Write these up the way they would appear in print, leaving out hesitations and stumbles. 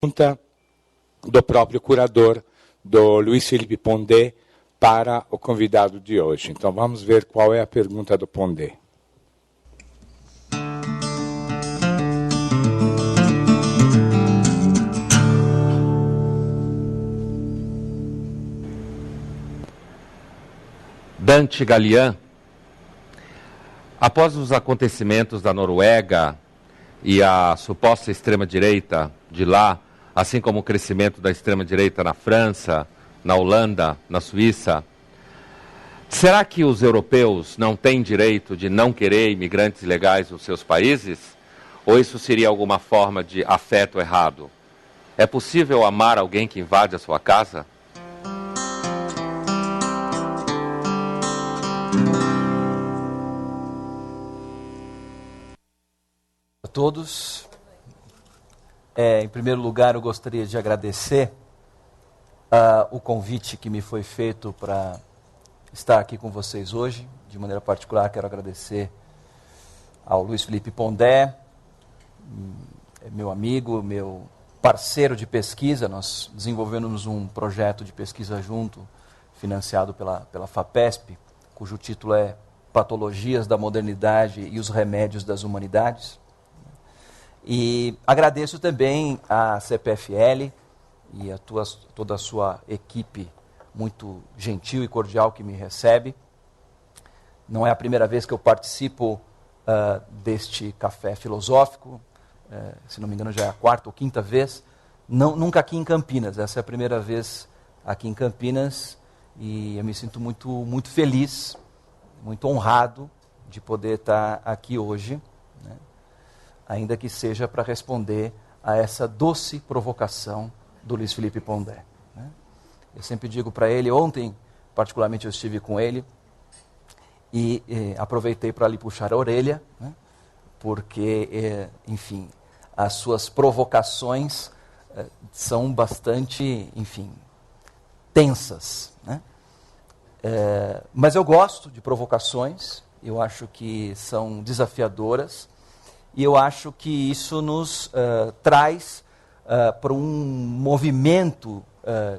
Pergunta do próprio curador, do Luiz Felipe Pondé, para o convidado de hoje. Então vamos ver qual é a pergunta do Pondé. Dante Galian, após os acontecimentos da Noruega e a suposta extrema-direita de lá, assim como o crescimento da extrema-direita na França, na Holanda, na Suíça, será que os europeus não têm direito de não querer imigrantes ilegais nos seus países? Ou isso seria alguma forma de afeto errado? É possível amar alguém que invade a sua casa? A todos. Em primeiro lugar, eu gostaria de agradecer o convite que me foi feito para estar aqui com vocês hoje. De maneira particular, quero agradecer ao Luiz Felipe Pondé, meu amigo, meu parceiro de pesquisa. Nós desenvolvemos um projeto de pesquisa junto, financiado pela FAPESP, cujo título é Patologias da Modernidade e os Remédios das Humanidades. E agradeço também à CPFL e a toda a sua equipe muito gentil e cordial que me recebe. Não é a primeira vez que eu participo deste café filosófico, se não me engano já é a quarta ou quinta vez, nunca aqui em Campinas, essa é a primeira vez aqui em Campinas e eu me sinto muito feliz, muito honrado de poder estar aqui hoje, né? Ainda que seja para responder a essa doce provocação do Luiz Felipe Pondé, né? Eu sempre digo para ele, ontem particularmente eu estive com ele e aproveitei para lhe puxar a orelha, né? Porque, enfim, as suas provocações são bastante, enfim, tensas, né? Mas eu gosto de provocações, eu acho que são desafiadoras, e eu acho que isso nos traz para um movimento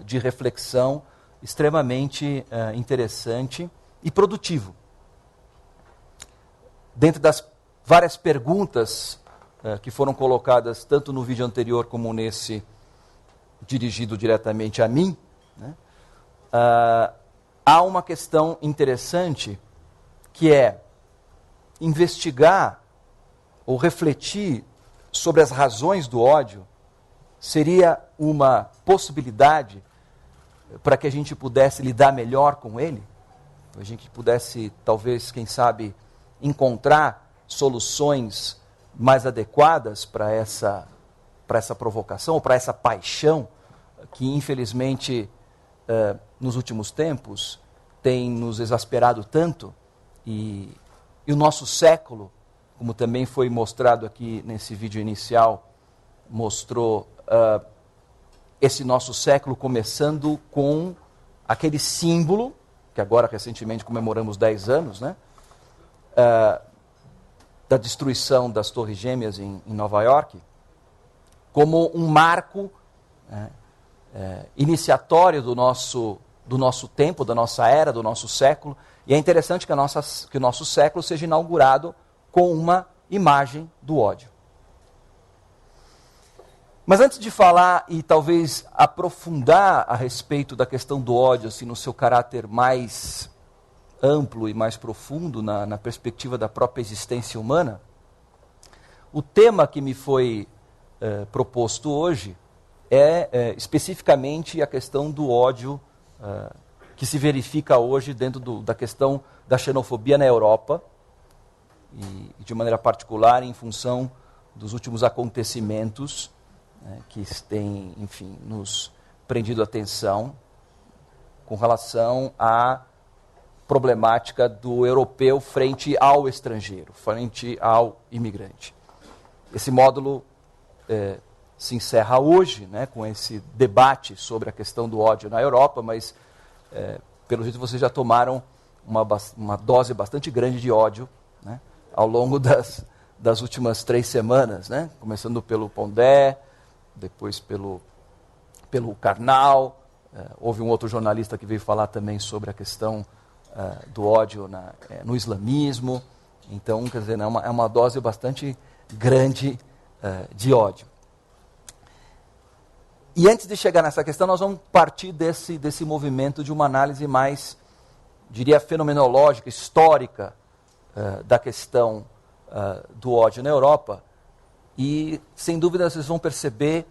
de reflexão extremamente interessante e produtivo. Dentro das várias perguntas que foram colocadas tanto no vídeo anterior como nesse dirigido diretamente a mim, né, há uma questão interessante que é investigar ou refletir sobre as razões do ódio seria uma possibilidade para que a gente pudesse lidar melhor com ele? A gente pudesse, talvez, quem sabe, encontrar soluções mais adequadas para essa provocação, ou para essa paixão que, infelizmente, nos últimos tempos tem nos exasperado tanto e o nosso século, como também foi mostrado aqui nesse vídeo inicial, mostrou esse nosso século começando com aquele símbolo, que agora recentemente comemoramos 10 anos, né, da destruição das Torres Gêmeas em Nova York, como um marco iniciatório do nosso tempo, da nossa era, do nosso século. E é interessante que o nosso século seja inaugurado com uma imagem do ódio. Mas antes de falar e talvez aprofundar a respeito da questão do ódio, assim, no seu caráter mais amplo e mais profundo, na perspectiva da própria existência humana, o tema que me foi proposto hoje é especificamente a questão do ódio que se verifica hoje dentro da questão da xenofobia na Europa, e de maneira particular em função dos últimos acontecimentos, né, que têm, enfim, nos prendido a atenção com relação à problemática do europeu frente ao estrangeiro, frente ao imigrante. Esse módulo se encerra hoje, né, com esse debate sobre a questão do ódio na Europa, mas, pelo jeito, vocês já tomaram uma dose bastante grande de ódio, né, ao longo das últimas 3 semanas, né? Começando pelo Pondé, depois pelo Karnal, houve um outro jornalista que veio falar também sobre a questão do ódio no islamismo. Então, quer dizer, é uma dose bastante grande de ódio. E antes de chegar nessa questão, nós vamos partir desse movimento de uma análise mais, diria, fenomenológica, histórica da questão do ódio na Europa. E, sem dúvida, vocês vão perceber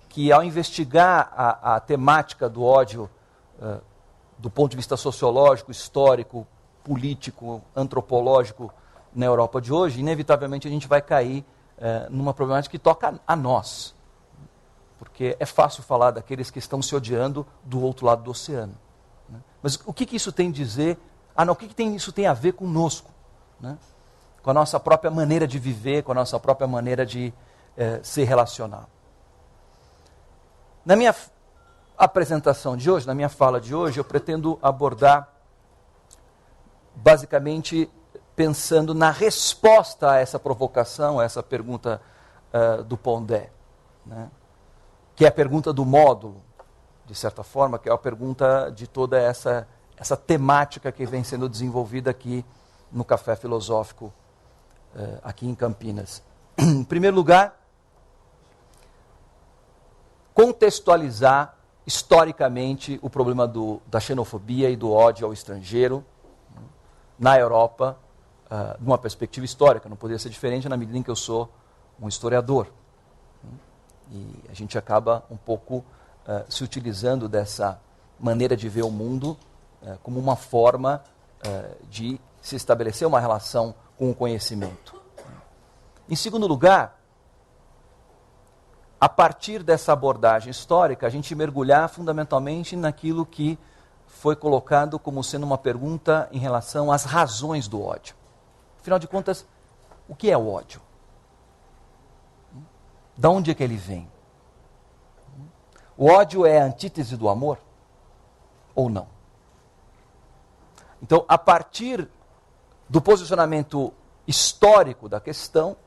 que, ao investigar a temática do ódio do ponto de vista sociológico, histórico, político, antropológico na Europa de hoje, inevitavelmente a gente vai cair numa problemática que toca a nós. Porque é fácil falar daqueles que estão se odiando do outro lado do oceano. Né? Mas o que isso tem a dizer? O que isso tem a ver conosco? Né? Com a nossa própria maneira de viver, com a nossa própria maneira de se relacionar. Na minha apresentação de hoje, na minha fala de hoje, eu pretendo abordar, basicamente, pensando na resposta a essa provocação, a essa pergunta do Pondé, né? Que é a pergunta do módulo, de certa forma, que é a pergunta de toda essa temática que vem sendo desenvolvida aqui no Café Filosófico, aqui em Campinas. Em primeiro lugar, contextualizar historicamente o problema da xenofobia e do ódio ao estrangeiro na Europa, numa perspectiva histórica. Não poderia ser diferente na medida em que eu sou um historiador. E a gente acaba um pouco se utilizando dessa maneira de ver o mundo como uma forma de se estabelecer uma relação com o conhecimento. Em segundo lugar, a partir dessa abordagem histórica, a gente mergulhar fundamentalmente naquilo que foi colocado como sendo uma pergunta em relação às razões do ódio. Afinal de contas, o que é o ódio? De onde é que ele vem? O ódio é a antítese do amor? Ou não? Então, a partir do posicionamento histórico da questão,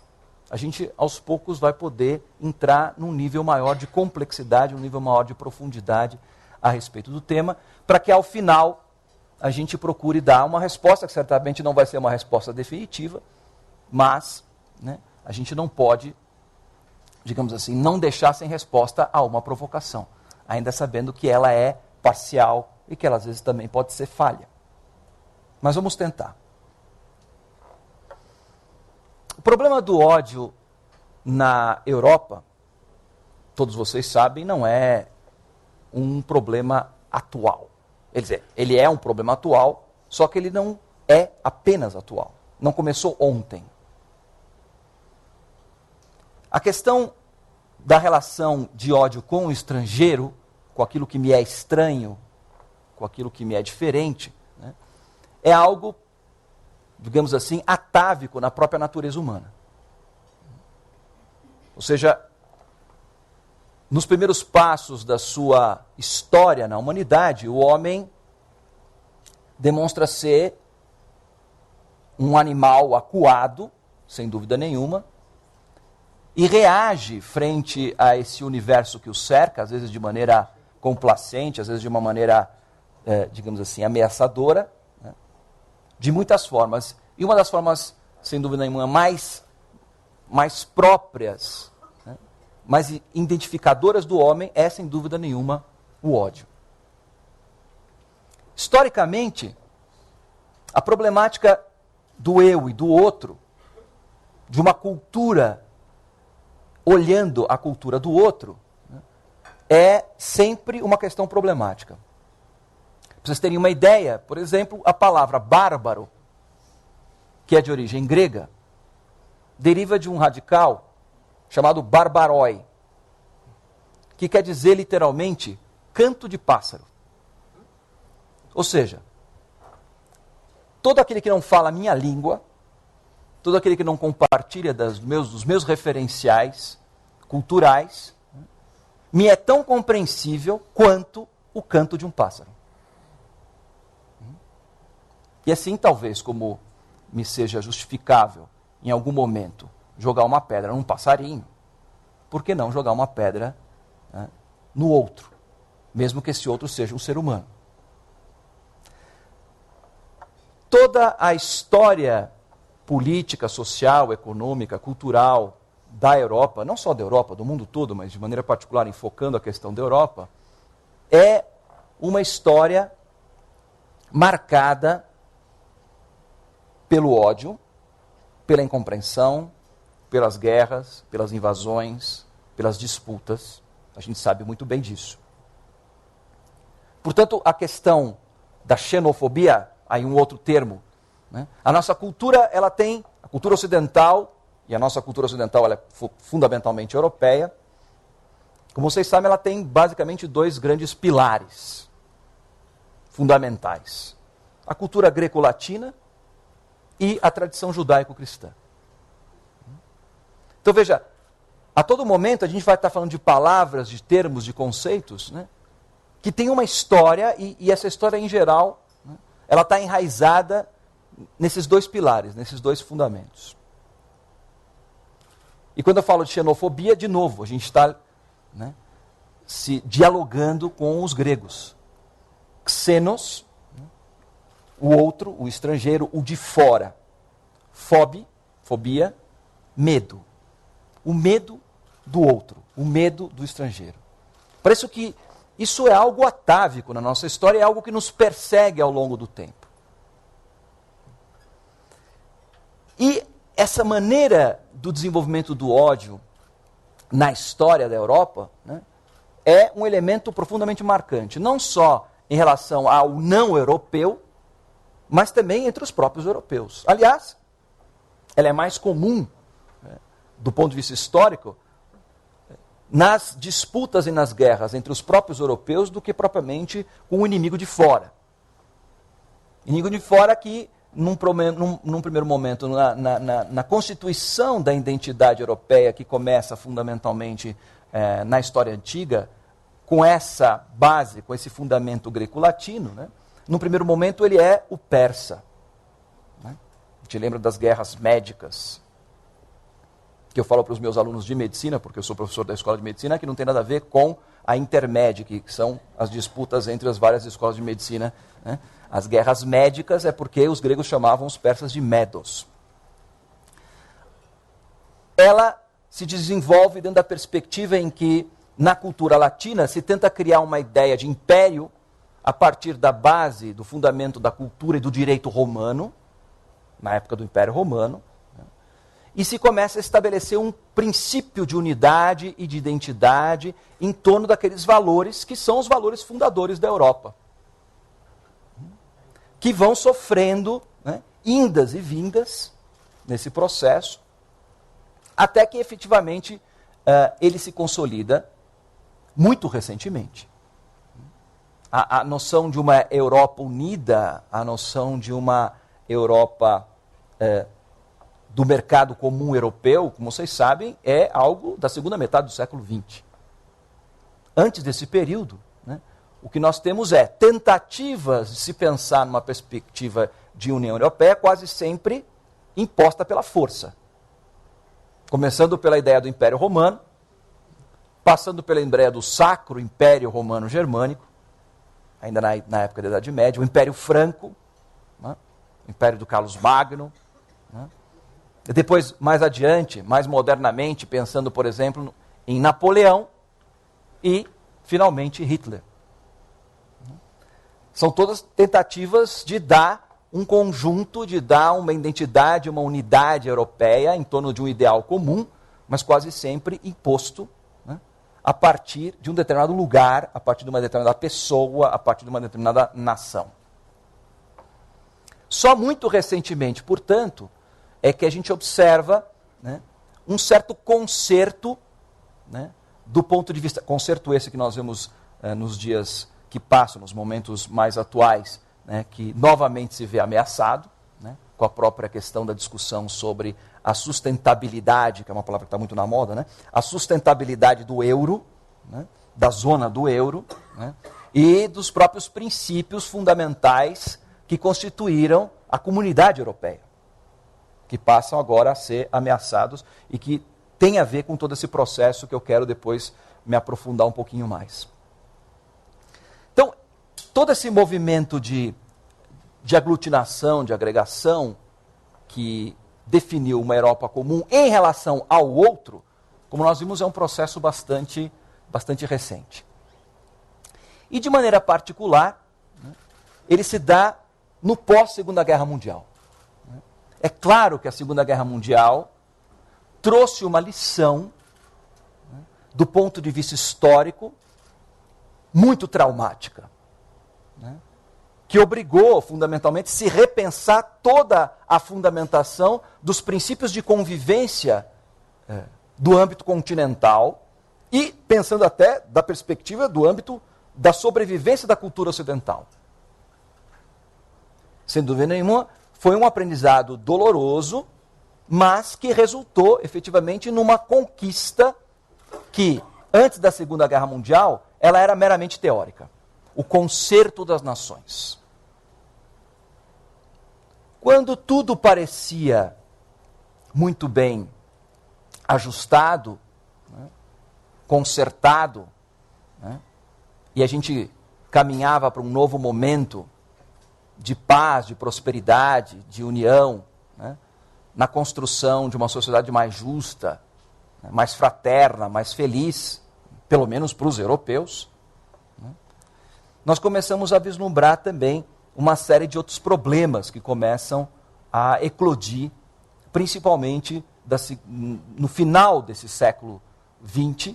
a gente, aos poucos, vai poder entrar num nível maior de complexidade, um nível maior de profundidade a respeito do tema, para que, ao final, a gente procure dar uma resposta, que certamente não vai ser uma resposta definitiva, mas, né, a gente não pode, digamos assim, não deixar sem resposta a uma provocação, ainda sabendo que ela é parcial e que ela, às vezes, também pode ser falha. Mas vamos tentar. O problema do ódio na Europa, todos vocês sabem, não é um problema atual. Quer dizer, ele é um problema atual, só que ele não é apenas atual. Não começou ontem. A questão da relação de ódio com o estrangeiro, com aquilo que me é estranho, com aquilo que me é diferente, né, é algo, digamos assim, atávico na própria natureza humana. Ou seja, nos primeiros passos da sua história na humanidade, o homem demonstra ser um animal acuado, sem dúvida nenhuma, e reage frente a esse universo que o cerca, às vezes de maneira complacente, às vezes de uma maneira, digamos assim, ameaçadora, né, de muitas formas. E uma das formas, sem dúvida nenhuma, mais próprias, né, mais identificadoras do homem é, sem dúvida nenhuma, o ódio. Historicamente, a problemática do eu e do outro, de uma cultura olhando a cultura do outro, né, é sempre uma questão problemática. Para vocês terem uma ideia, por exemplo, a palavra bárbaro, que é de origem grega, deriva de um radical chamado barbaroi, que quer dizer literalmente canto de pássaro. Ou seja, todo aquele que não fala a minha língua, todo aquele que não compartilha dos meus referenciais culturais, me é tão compreensível quanto o canto de um pássaro. E assim, talvez, como me seja justificável, em algum momento, jogar uma pedra num passarinho, por que não jogar uma pedra no outro, mesmo que esse outro seja um ser humano. Toda a história política, social, econômica, cultural da Europa, não só da Europa, do mundo todo, mas de maneira particular enfocando a questão da Europa, é uma história marcada pelo ódio, pela incompreensão, pelas guerras, pelas invasões, pelas disputas. A gente sabe muito bem disso. Portanto, a questão da xenofobia, aí um outro termo, né? A nossa cultura, ela tem, a cultura ocidental, e a nossa cultura ocidental ela é fundamentalmente europeia, como vocês sabem, ela tem basicamente dois grandes pilares fundamentais. A cultura greco-latina e a tradição judaico-cristã. Então veja, a todo momento a gente vai estar falando de palavras, de termos, de conceitos, né, que tem uma história, e essa história em geral, né, ela está enraizada nesses dois pilares, nesses dois fundamentos. E quando eu falo de xenofobia, de novo, a gente está, né, se dialogando com os gregos. Xenos, né, o outro, o estrangeiro, o de fora. Fobia, medo. O medo do outro, o medo do estrangeiro. Parece que isso é algo atávico na nossa história, é algo que nos persegue ao longo do tempo. E essa maneira do desenvolvimento do ódio na história da Europa, né, é um elemento profundamente marcante, não só em relação ao não europeu, mas também entre os próprios europeus. Aliás, ela é mais comum, né, do ponto de vista histórico, nas disputas e nas guerras entre os próprios europeus do que propriamente com o inimigo de fora. Inimigo de fora que, num primeiro momento, na constituição da identidade europeia, que começa fundamentalmente na história antiga, com essa base, com esse fundamento greco-latino, né? Num primeiro momento ele é o persa. Né? A gente lembra das guerras médicas, que eu falo para os meus alunos de medicina, porque eu sou professor da escola de medicina, que não tem nada a ver com a intermédia, que são as disputas entre as várias escolas de medicina. Né? As guerras médicas é porque os gregos chamavam os persas de medos. Ela se desenvolve dentro da perspectiva em que, na cultura latina, se tenta criar uma ideia de império a partir da base, do fundamento da cultura e do direito romano, na época do Império Romano, né? E se começa a estabelecer um princípio de unidade e de identidade em torno daqueles valores que são os valores fundadores da Europa, que vão sofrendo, né, indas e vindas nesse processo, até que efetivamente ele se consolida muito recentemente. A noção de uma Europa unida, a noção de uma Europa do mercado comum europeu, como vocês sabem, é algo da segunda metade do século XX. Antes desse período, né, o que nós temos é tentativas de se pensar numa perspectiva de União Europeia quase sempre imposta pela força. Começando pela ideia do Império Romano, passando pela ideia do Sacro Império Romano Germânico, ainda na época da Idade Média, o Império Franco, né, o Império do Carlos Magno, né, e depois, mais adiante, mais modernamente, pensando, por exemplo, em Napoleão e, finalmente, Hitler. São todas tentativas de dar um conjunto, de dar uma identidade, uma unidade europeia em torno de um ideal comum, mas quase sempre imposto, né, a partir de um determinado lugar, a partir de uma determinada pessoa, a partir de uma determinada nação. Só muito recentemente, portanto, é que a gente observa, né, um certo conserto, né, do ponto de vista, conserto esse que nós vemos nos dias que passam, nos momentos mais atuais, né, que novamente se vê ameaçado, né, com a própria questão da discussão sobre a sustentabilidade, que é uma palavra que está muito na moda, né, a sustentabilidade do euro, né, da zona do euro, né, e dos próprios princípios fundamentais que constituíram a comunidade europeia, que passam agora a ser ameaçados e que tem a ver com todo esse processo que eu quero depois me aprofundar um pouquinho mais. Então, todo esse movimento de aglutinação, de agregação, que definiu uma Europa comum em relação ao outro, como nós vimos, é um processo bastante recente. E de maneira particular, ele se dá no pós-Segunda Guerra Mundial. É claro que a Segunda Guerra Mundial trouxe uma lição, do ponto de vista histórico, muito traumática, que obrigou, fundamentalmente, a se repensar toda a fundamentação dos princípios de convivência do âmbito continental e pensando até da perspectiva do âmbito da sobrevivência da cultura ocidental. Sem dúvida nenhuma, foi um aprendizado doloroso, mas que resultou efetivamente numa conquista que, antes da Segunda Guerra Mundial, ela era meramente teórica. O concerto das nações. Quando tudo parecia muito bem ajustado, consertado, e a gente caminhava para um novo momento de paz, de prosperidade, de união, na construção de uma sociedade mais justa, mais fraterna, mais feliz, pelo menos para os europeus, nós começamos a vislumbrar também uma série de outros problemas que começam a eclodir, principalmente no final desse século XX,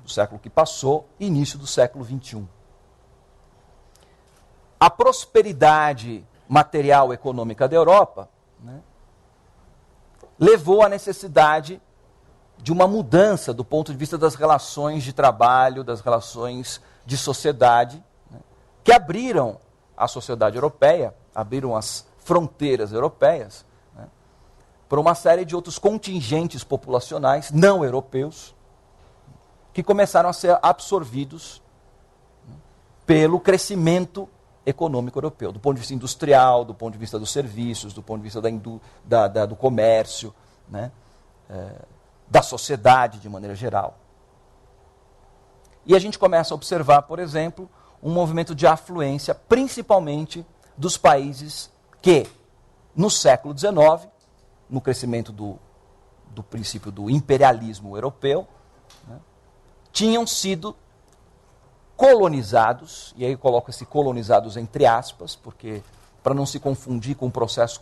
do século que passou, e início do século XXI. A prosperidade material e econômica da Europa levou à necessidade de uma mudança do ponto de vista das relações de trabalho, das relações de sociedade, que abriram a sociedade europeia, abriram as fronteiras europeias, para uma série de outros contingentes populacionais não europeus, que começaram a ser absorvidos pelo crescimento econômico europeu, do ponto de vista industrial, do ponto de vista dos serviços, do ponto de vista do comércio, da sociedade de maneira geral. E a gente começa a observar, por exemplo, um movimento de afluência, principalmente dos países que, no século XIX, no crescimento do princípio do imperialismo europeu, tinham sido colonizados, e aí eu coloco esse colonizados entre aspas, porque para não se confundir com o processo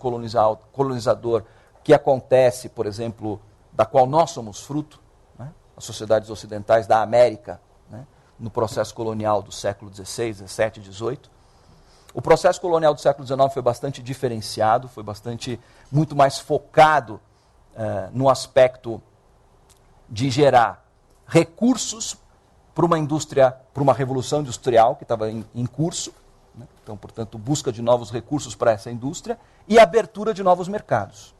colonizador que acontece, por exemplo, da qual nós somos fruto, as sociedades ocidentais da América, no processo colonial do século XVI, XVII, XVIII. O processo colonial do século XIX foi bastante diferenciado, foi muito mais focado no aspecto de gerar recursos para uma indústria, para uma revolução industrial que estava em curso, então, portanto, busca de novos recursos para essa indústria e abertura de novos mercados.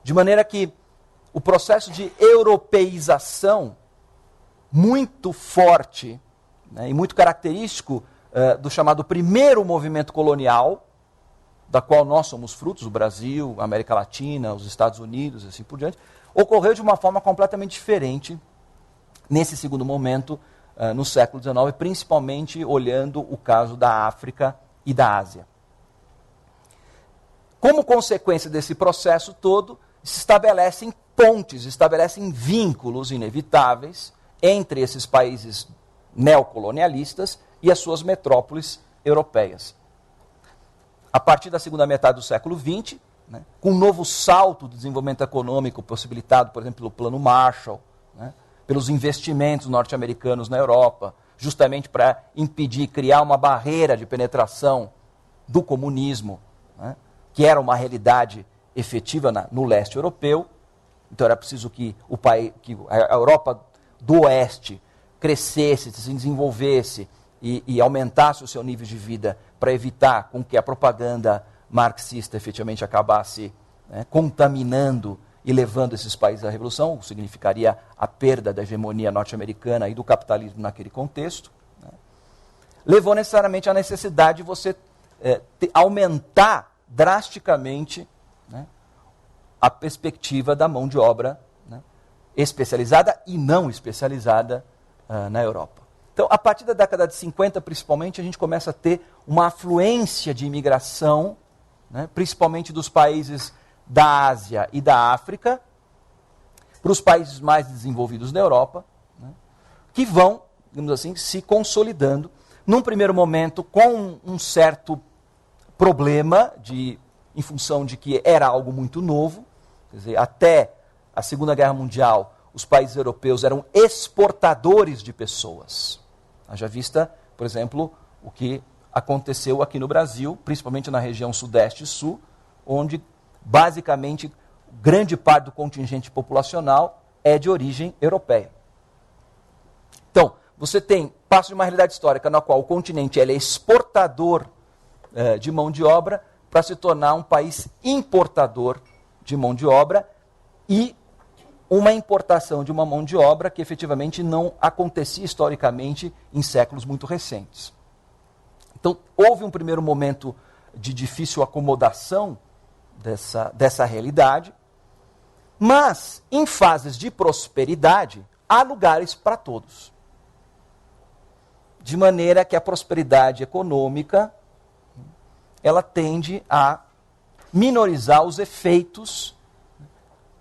De maneira que o processo de europeização muito forte e muito característico do chamado primeiro movimento colonial, da qual nós somos frutos, o Brasil, a América Latina, os Estados Unidos, assim por diante, ocorreu de uma forma completamente diferente nesse segundo momento, no século XIX, principalmente olhando o caso da África e da Ásia. Como consequência desse processo todo, se estabelecem pontes, estabelecem vínculos inevitáveis entre esses países neocolonialistas e as suas metrópoles europeias. A partir da segunda metade do século XX, com um novo salto do desenvolvimento econômico possibilitado, por exemplo, pelo Plano Marshall, pelos investimentos norte-americanos na Europa, justamente para impedir, criar uma barreira de penetração do comunismo, que era uma realidade efetiva no leste europeu. Então era preciso que a Europa do Oeste crescesse, se desenvolvesse e aumentasse o seu nível de vida para evitar com que a propaganda marxista efetivamente acabasse contaminando e levando esses países à revolução, o que significaria a perda da hegemonia norte-americana e do capitalismo naquele contexto, levou necessariamente à necessidade de você aumentar drasticamente a perspectiva da mão de obra especializada e não especializada na Europa. Então, a partir da década de 50, principalmente, a gente começa a ter uma afluência de imigração, né, principalmente dos países da Ásia e da África, para os países mais desenvolvidos da Europa, né, que vão, digamos assim, se consolidando, num primeiro momento com um certo problema, em função de que era algo muito novo, quer dizer, até a Segunda Guerra Mundial, os países europeus eram exportadores de pessoas. Haja vista, por exemplo, o que aconteceu aqui no Brasil, principalmente na região Sudeste e Sul, onde, basicamente, grande parte do contingente populacional é de origem europeia. Então, você passa de uma realidade histórica na qual o continente ele é exportador de mão de obra para se tornar um país importador de mão de obra e uma importação de uma mão de obra que efetivamente não acontecia historicamente em séculos muito recentes. Então, houve um primeiro momento de difícil acomodação dessa realidade, mas, em fases de prosperidade, há lugares para todos. De maneira que a prosperidade econômica ela tende a minorizar os efeitos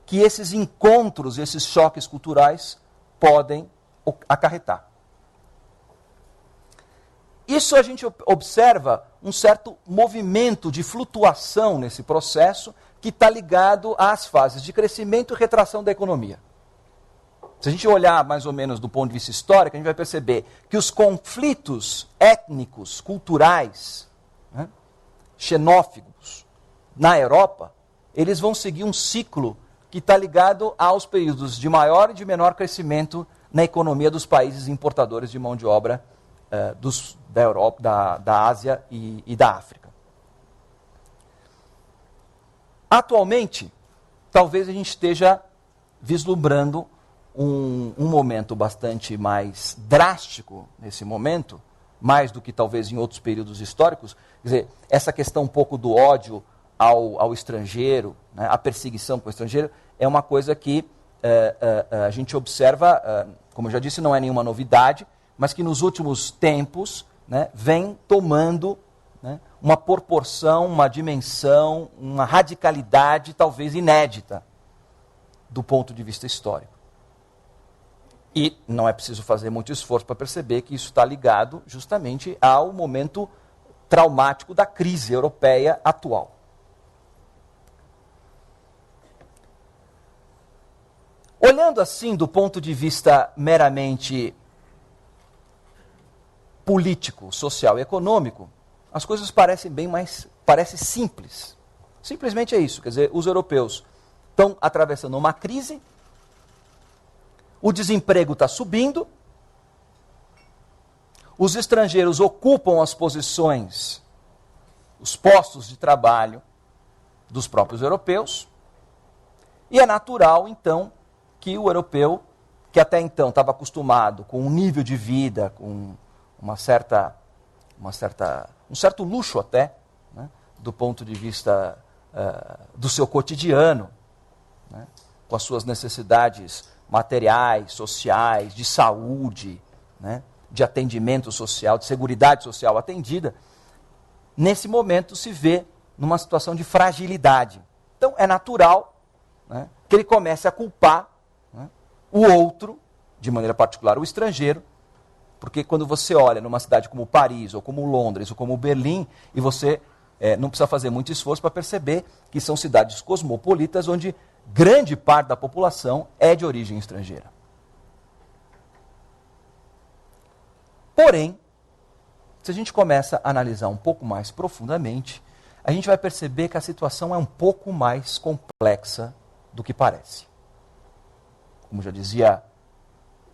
que esses encontros, esses choques culturais podem acarretar. Isso a gente observa um certo movimento de flutuação nesse processo que está ligado às fases de crescimento e retração da economia. Se a gente olhar mais ou menos do ponto de vista histórico, a gente vai perceber que os conflitos étnicos, culturais, né, xenófobos na Europa, eles vão seguir um ciclo que está ligado aos períodos de maior e de menor crescimento na economia dos países importadores de mão de obra da Europa, da Ásia e da África. Atualmente, talvez a gente esteja vislumbrando um momento bastante mais drástico nesse momento, mais do que talvez em outros períodos históricos. Quer dizer, essa questão um pouco do ódio ao estrangeiro, né, a perseguição com o estrangeiro, é uma coisa que a gente observa, como eu já disse, não é nenhuma novidade, mas que nos últimos tempos, né, vem tomando, né, uma proporção, uma dimensão, uma radicalidade talvez inédita do ponto de vista histórico. E não é preciso fazer muito esforço para perceber que isso está ligado justamente ao momento traumático da crise europeia atual. Olhando assim do ponto de vista meramente político, social e econômico, as coisas parecem parece simples. Simplesmente é isso, quer dizer, os europeus estão atravessando uma crise, o desemprego está subindo, os estrangeiros ocupam as posições, os postos de trabalho dos próprios europeus, e é natural, então, que o europeu, que até então estava acostumado com um nível de vida, com um certo luxo até, né, do ponto de vista do seu cotidiano, né, com as suas necessidades materiais, sociais, de saúde, né, de atendimento social, de seguridade social atendida, nesse momento se vê numa situação de fragilidade. Então é natural, né, que ele comece a culpar, né, o outro, de maneira particular o estrangeiro, porque quando você olha numa cidade como Paris, ou como Londres, ou como Berlim, e você não precisa fazer muito esforço para perceber que são cidades cosmopolitas onde grande parte da população é de origem estrangeira. Porém, se a gente começa a analisar um pouco mais profundamente, a gente vai perceber que a situação é um pouco mais complexa do que parece. Como já dizia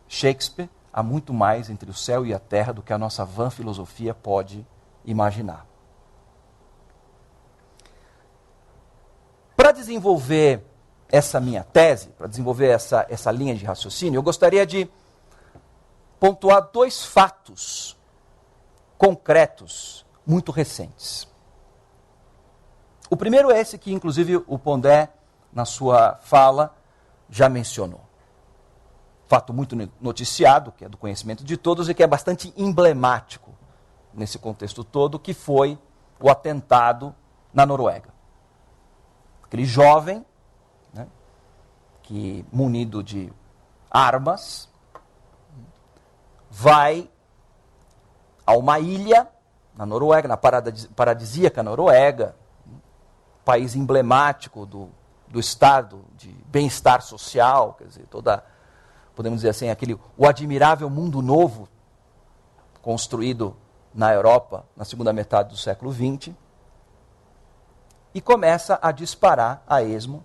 Shakespeare, há muito mais entre o céu e a terra do que a nossa vã filosofia pode imaginar. Para desenvolver essa minha tese, para desenvolver essa linha de raciocínio, eu gostaria de pontuar dois fatos concretos muito recentes. O primeiro é esse que, inclusive, o Pondé, na sua fala, já mencionou. fato muito noticiado, que é do conhecimento de todos e que é bastante emblemático nesse contexto todo, que foi o atentado na Noruega. Aquele jovem, né, que munido de armas, vai a uma ilha na Noruega, na paradisíaca Noruega, país emblemático do estado de bem-estar social, quer dizer, podemos dizer assim, o admirável mundo novo construído na Europa na segunda metade do século XX, e começa a disparar a esmo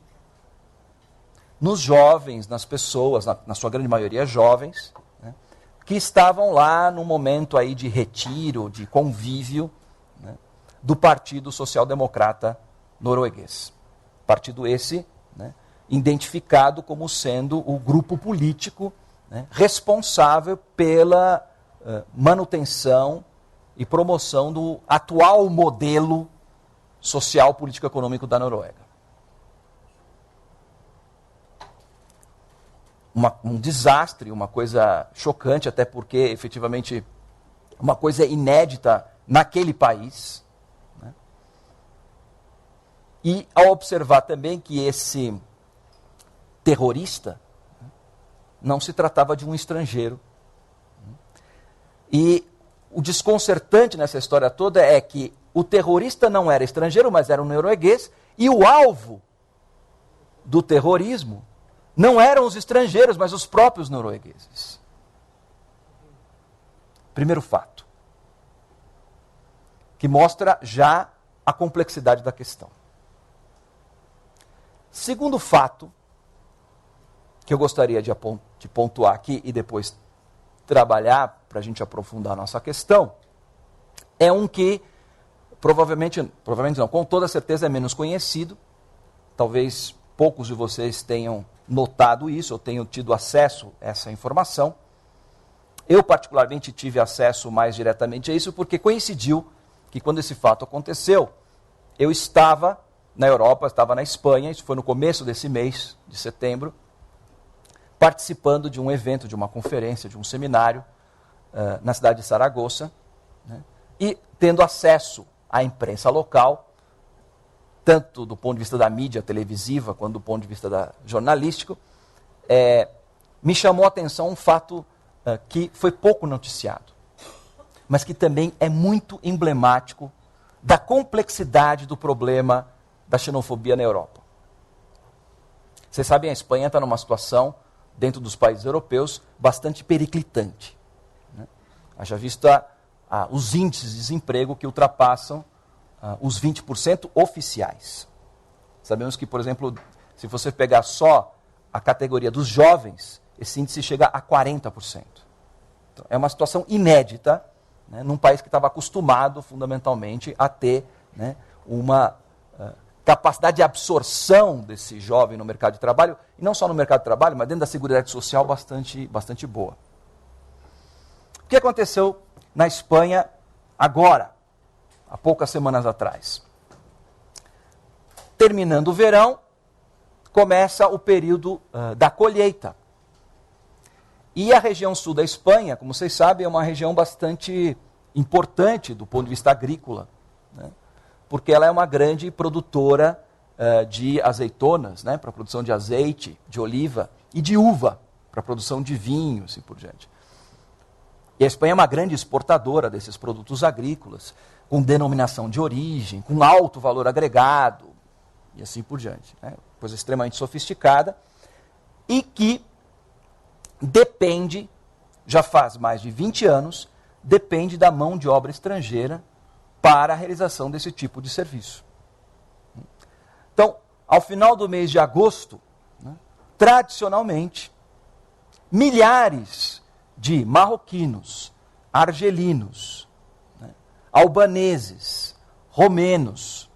nos jovens, nas pessoas, na sua grande maioria jovens, né, que estavam lá num momento aí de retiro, de convívio, né, do Partido Social Democrata norueguês. Partido esse, né, identificado como sendo o grupo político, né, responsável pela manutenção e promoção do atual modelo social, político e econômico da Noruega. Um desastre, uma coisa chocante, até porque, efetivamente, uma coisa inédita naquele país. Né? E ao observar também que esse terrorista, né, não se tratava de um estrangeiro. E o desconcertante nessa história toda é que o terrorista não era estrangeiro, mas era um norueguês, e o alvo do terrorismo não eram os estrangeiros, mas os próprios noruegueses. Primeiro fato, que mostra já a complexidade da questão. Segundo fato, que eu gostaria de pontuar aqui e depois trabalhar para a gente aprofundar a nossa questão, é um que provavelmente não, com toda certeza é menos conhecido. Talvez poucos de vocês tenham notado isso, ou tenham tido acesso a essa informação. Eu particularmente tive acesso mais diretamente a isso, porque coincidiu que quando esse fato aconteceu, eu estava na Europa, estava na Espanha, isso foi no começo desse mês de setembro, participando de um evento, de uma conferência, de um seminário, na cidade de Saragoça, né, e tendo acesso à imprensa local, tanto do ponto de vista da mídia televisiva, quanto do ponto de vista jornalístico, me chamou a atenção um fato que foi pouco noticiado, mas que também é muito emblemático da complexidade do problema da xenofobia na Europa. Vocês sabem, a Espanha está numa situação, dentro dos países europeus, bastante periclitante. Né? Haja vista os índices de desemprego que ultrapassam os 20% oficiais. Sabemos que, por exemplo, se você pegar só a categoria dos jovens, esse índice chega a 40%. Então, é uma situação inédita, né, num país que estava acostumado, fundamentalmente, a ter, né, uma capacidade de absorção desse jovem no mercado de trabalho, e não só no mercado de trabalho, mas dentro da Seguridade Social bastante boa. O que aconteceu na Espanha agora, há poucas semanas atrás? Terminando o verão, começa o período da colheita. E a região sul da Espanha, como vocês sabem, é uma região bastante importante do ponto de vista agrícola, né? Porque ela é uma grande produtora de azeitonas, né, para a produção de azeite, de oliva, e de uva, para a produção de vinho, assim por diante. E a Espanha é uma grande exportadora desses produtos agrícolas, com denominação de origem, com alto valor agregado, e assim por diante. Né? Coisa extremamente sofisticada, e que depende, já faz mais de 20 anos, depende da mão de obra estrangeira para a realização desse tipo de serviço. Então, ao final do mês de agosto, né, tradicionalmente, milhares de marroquinos, argelinos, né, albaneses, romenos,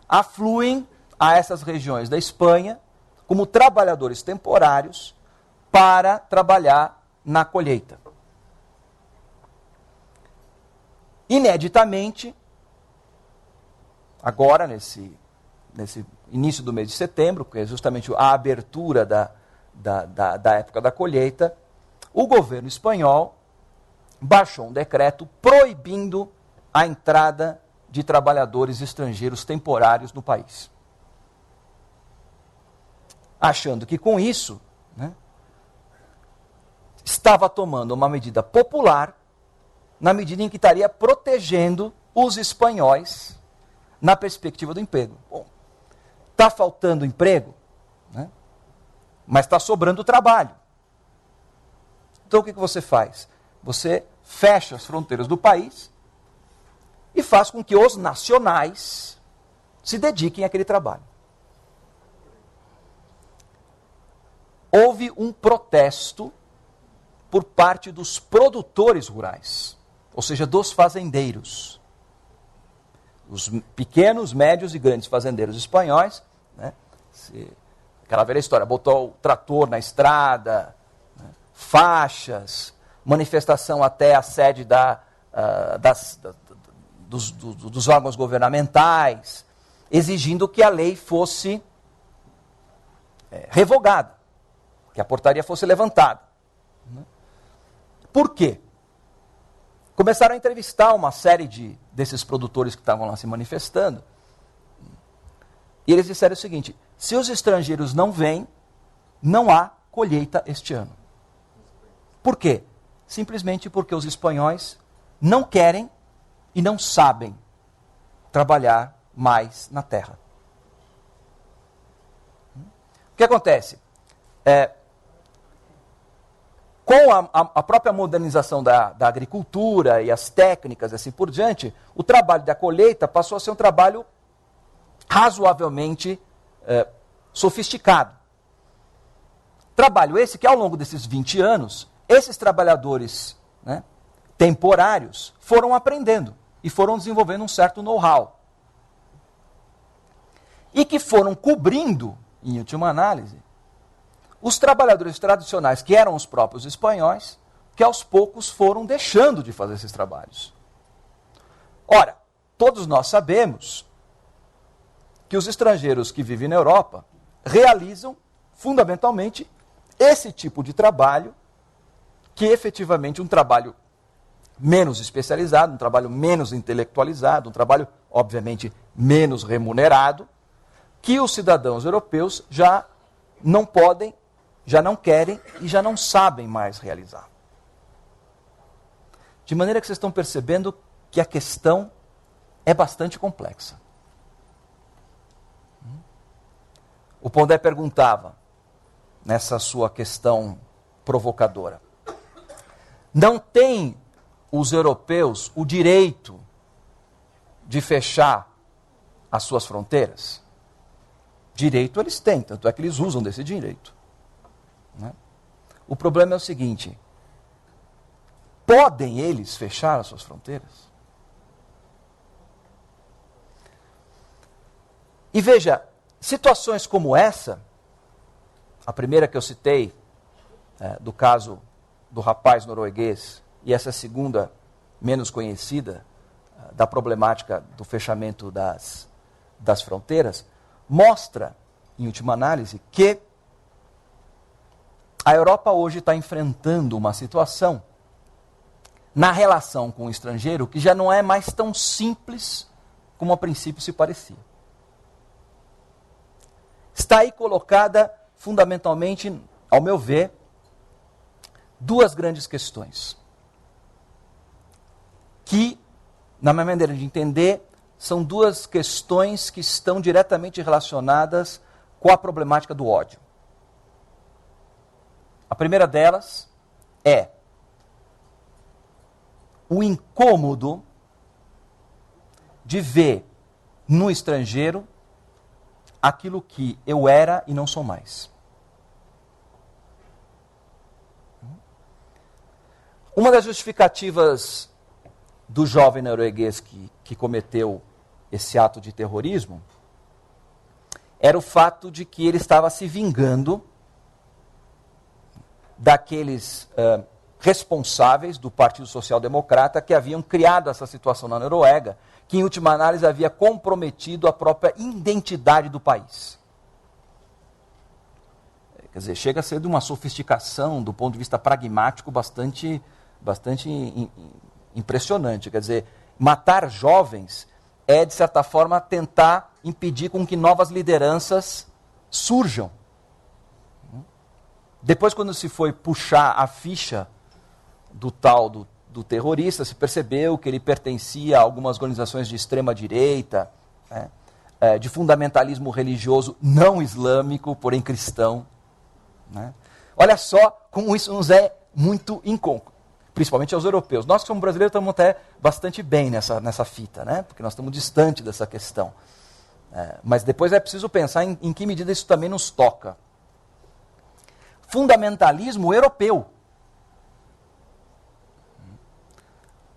afluem a essas regiões da Espanha como trabalhadores temporários para trabalhar na colheita. Ineditamente, agora, nesse início do mês de setembro, que é justamente a abertura da época da colheita, o governo espanhol baixou um decreto proibindo a entrada de trabalhadores estrangeiros temporários no país. Achando que com isso, né, estava tomando uma medida popular, na medida em que estaria protegendo os espanhóis na perspectiva do emprego. Bom, está faltando emprego, né, mas está sobrando trabalho. Então o que você faz? Você fecha as fronteiras do país e faz com que os nacionais se dediquem àquele trabalho. Houve um protesto por parte dos produtores rurais, ou seja, dos fazendeiros. Os pequenos, médios e grandes fazendeiros espanhóis, né, aquela velha história, botou o trator na estrada, né, faixas, manifestação até a sede dos órgãos governamentais, exigindo que a lei fosse revogada, que a portaria fosse levantada. Por quê? Começaram a entrevistar uma série desses produtores que estavam lá se manifestando, e eles disseram o seguinte: se os estrangeiros não vêm, não há colheita este ano. Por quê? Simplesmente porque os espanhóis não querem e não sabem trabalhar mais na terra. O que acontece? Com a própria modernização da agricultura e as técnicas assim por diante, o trabalho da colheita passou a ser um trabalho razoavelmente sofisticado. Trabalho esse que, ao longo desses 20 anos, esses trabalhadores, né, temporários foram aprendendo e foram desenvolvendo um certo know-how. E que foram cobrindo, em última análise, os trabalhadores tradicionais, que eram os próprios espanhóis, que aos poucos foram deixando de fazer esses trabalhos. Ora, todos nós sabemos que os estrangeiros que vivem na Europa realizam, fundamentalmente, esse tipo de trabalho, que efetivamente um trabalho menos especializado, um trabalho menos intelectualizado, um trabalho, obviamente, menos remunerado, que os cidadãos europeus já não podem, já não querem e já não sabem mais realizar. De maneira que vocês estão percebendo que a questão é bastante complexa. O Pondé perguntava, nessa sua questão provocadora: não têm os europeus o direito de fechar as suas fronteiras? Direito eles têm, tanto é que eles usam desse direito. Né? O problema é o seguinte: podem eles fechar as suas fronteiras? E veja, situações como essa, a primeira que eu citei, do caso do rapaz norueguês, e essa segunda, menos conhecida, da problemática do fechamento das fronteiras, mostra, em última análise, que a Europa hoje está enfrentando uma situação na relação com o estrangeiro que já não é mais tão simples como a princípio se parecia. Está aí colocada, fundamentalmente, ao meu ver, duas grandes questões, que, na minha maneira de entender, são duas questões que estão diretamente relacionadas com a problemática do ódio. A primeira delas é o incômodo de ver no estrangeiro aquilo que eu era e não sou mais. Uma das justificativas do jovem norueguês que cometeu esse ato de terrorismo era o fato de que ele estava se vingando daqueles responsáveis do Partido Social Democrata que haviam criado essa situação na Noruega, que em última análise havia comprometido a própria identidade do país. Quer dizer, chega a ser de uma sofisticação do ponto de vista pragmático bastante impressionante. Quer dizer, matar jovens é, de certa forma, tentar impedir com que novas lideranças surjam. Depois, quando se foi puxar a ficha do tal do terrorista, se percebeu que ele pertencia a algumas organizações de extrema-direita, né, de fundamentalismo religioso não islâmico, porém cristão. Né? Olha só como isso nos é muito incômodo, principalmente aos europeus. Nós que somos brasileiros estamos até bastante bem nessa fita, né? Porque nós estamos distante dessa questão. Mas depois é preciso pensar em que medida isso também nos toca. Fundamentalismo europeu,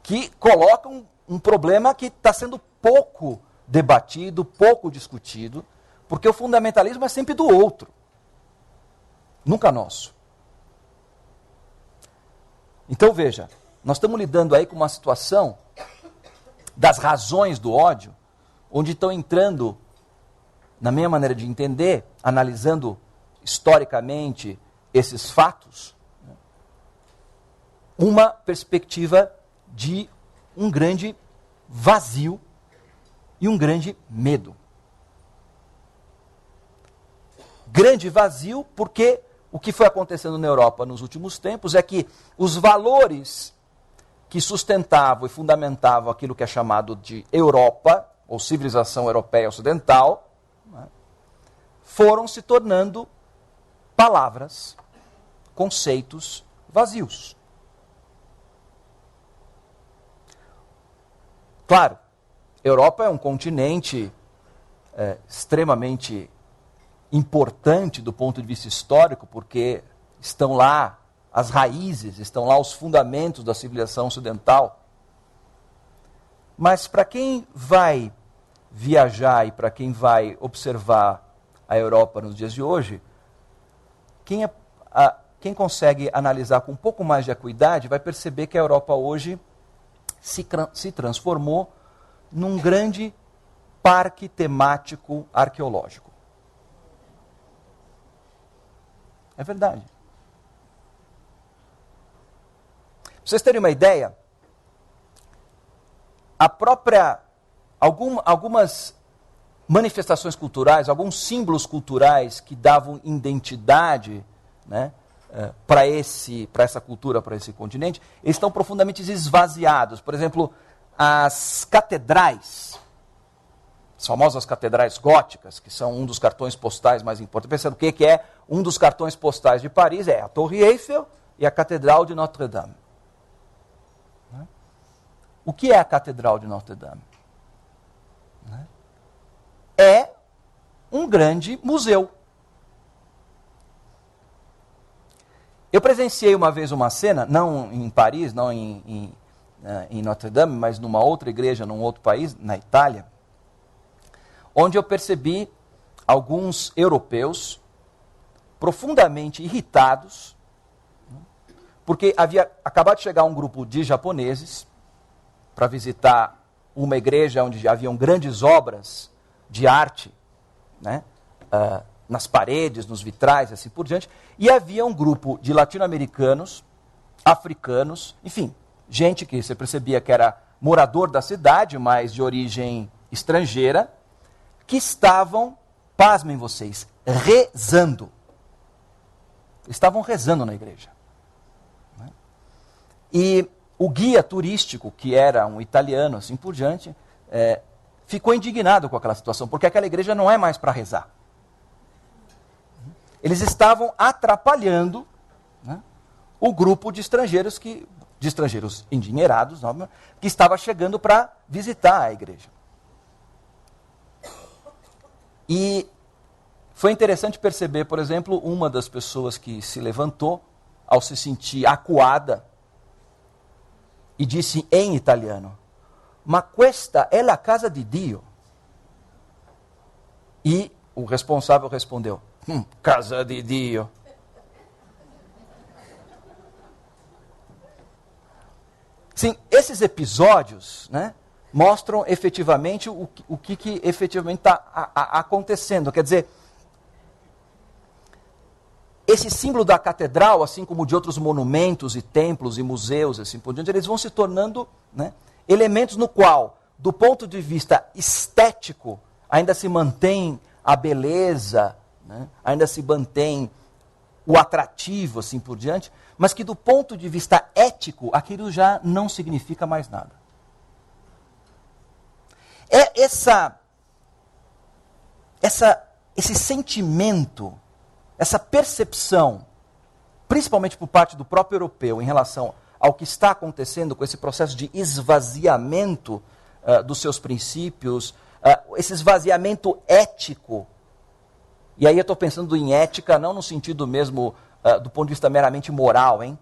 que coloca um problema que está sendo pouco debatido, pouco discutido, porque o fundamentalismo é sempre do outro, nunca nosso. Então veja, nós estamos lidando aí com uma situação das razões do ódio, onde estão entrando, na minha maneira de entender, analisando historicamente esses fatos, uma perspectiva de um grande vazio e um grande medo. Grande vazio porque o que foi acontecendo na Europa nos últimos tempos é que os valores que sustentavam e fundamentavam aquilo que é chamado de Europa, ou civilização europeia ocidental, né, foram se tornando palavras, conceitos vazios. Claro, Europa é um continente extremamente importante do ponto de vista histórico, porque estão lá as raízes, estão lá os fundamentos da civilização ocidental. Mas para quem vai viajar e para quem vai observar a Europa nos dias de hoje, quem consegue analisar com um pouco mais de acuidade vai perceber que a Europa hoje se transformou num grande parque temático arqueológico. É verdade. Para vocês terem uma ideia, algumas manifestações culturais, alguns símbolos culturais que davam identidade, né, para essa cultura, para esse continente, eles estão profundamente esvaziados. Por exemplo, as catedrais, as famosas catedrais góticas, que são um dos cartões postais mais importantes. Pensando o que é um dos cartões postais de Paris, é a Torre Eiffel e a Catedral de Notre-Dame. O que é a Catedral de Notre-Dame? É um grande museu. Eu presenciei uma vez uma cena, não em Paris, não em Notre-Dame, mas numa outra igreja, num outro país, na Itália, onde eu percebi alguns europeus profundamente irritados, porque havia acabado de chegar um grupo de japoneses para visitar uma igreja onde haviam grandes obras de arte, né, nas paredes, nos vitrais, assim por diante, e havia um grupo de latino-americanos, africanos, enfim, gente que você percebia que era morador da cidade, mas de origem estrangeira, que estavam, pasmem vocês, rezando. Estavam rezando na igreja. E o guia turístico, que era um italiano, assim por diante, ficou indignado com aquela situação, porque aquela igreja não é mais para rezar. Eles estavam atrapalhando, né, o grupo de estrangeiros endinheirados, que estava chegando para visitar a igreja. E foi interessante perceber, por exemplo, uma das pessoas que se levantou ao se sentir acuada e disse em italiano: "Ma questa è la casa di Dio." E o responsável respondeu: "Casa de Dio." Sim, esses episódios, né, mostram efetivamente o que efetivamente está acontecendo. Quer dizer, esse símbolo da catedral, assim como de outros monumentos e templos e museus, assim por diante, eles vão se tornando, né, elementos no qual, do ponto de vista estético, ainda se mantém a beleza, né, ainda se mantém o atrativo, assim por diante, mas que do ponto de vista ético, aquilo já não significa mais nada. É esse sentimento, essa percepção, principalmente por parte do próprio europeu, em relação ao que está acontecendo com esse processo de esvaziamento dos seus princípios, esse esvaziamento ético. E aí eu estou pensando em ética, não no sentido mesmo do ponto de vista meramente moral, hein?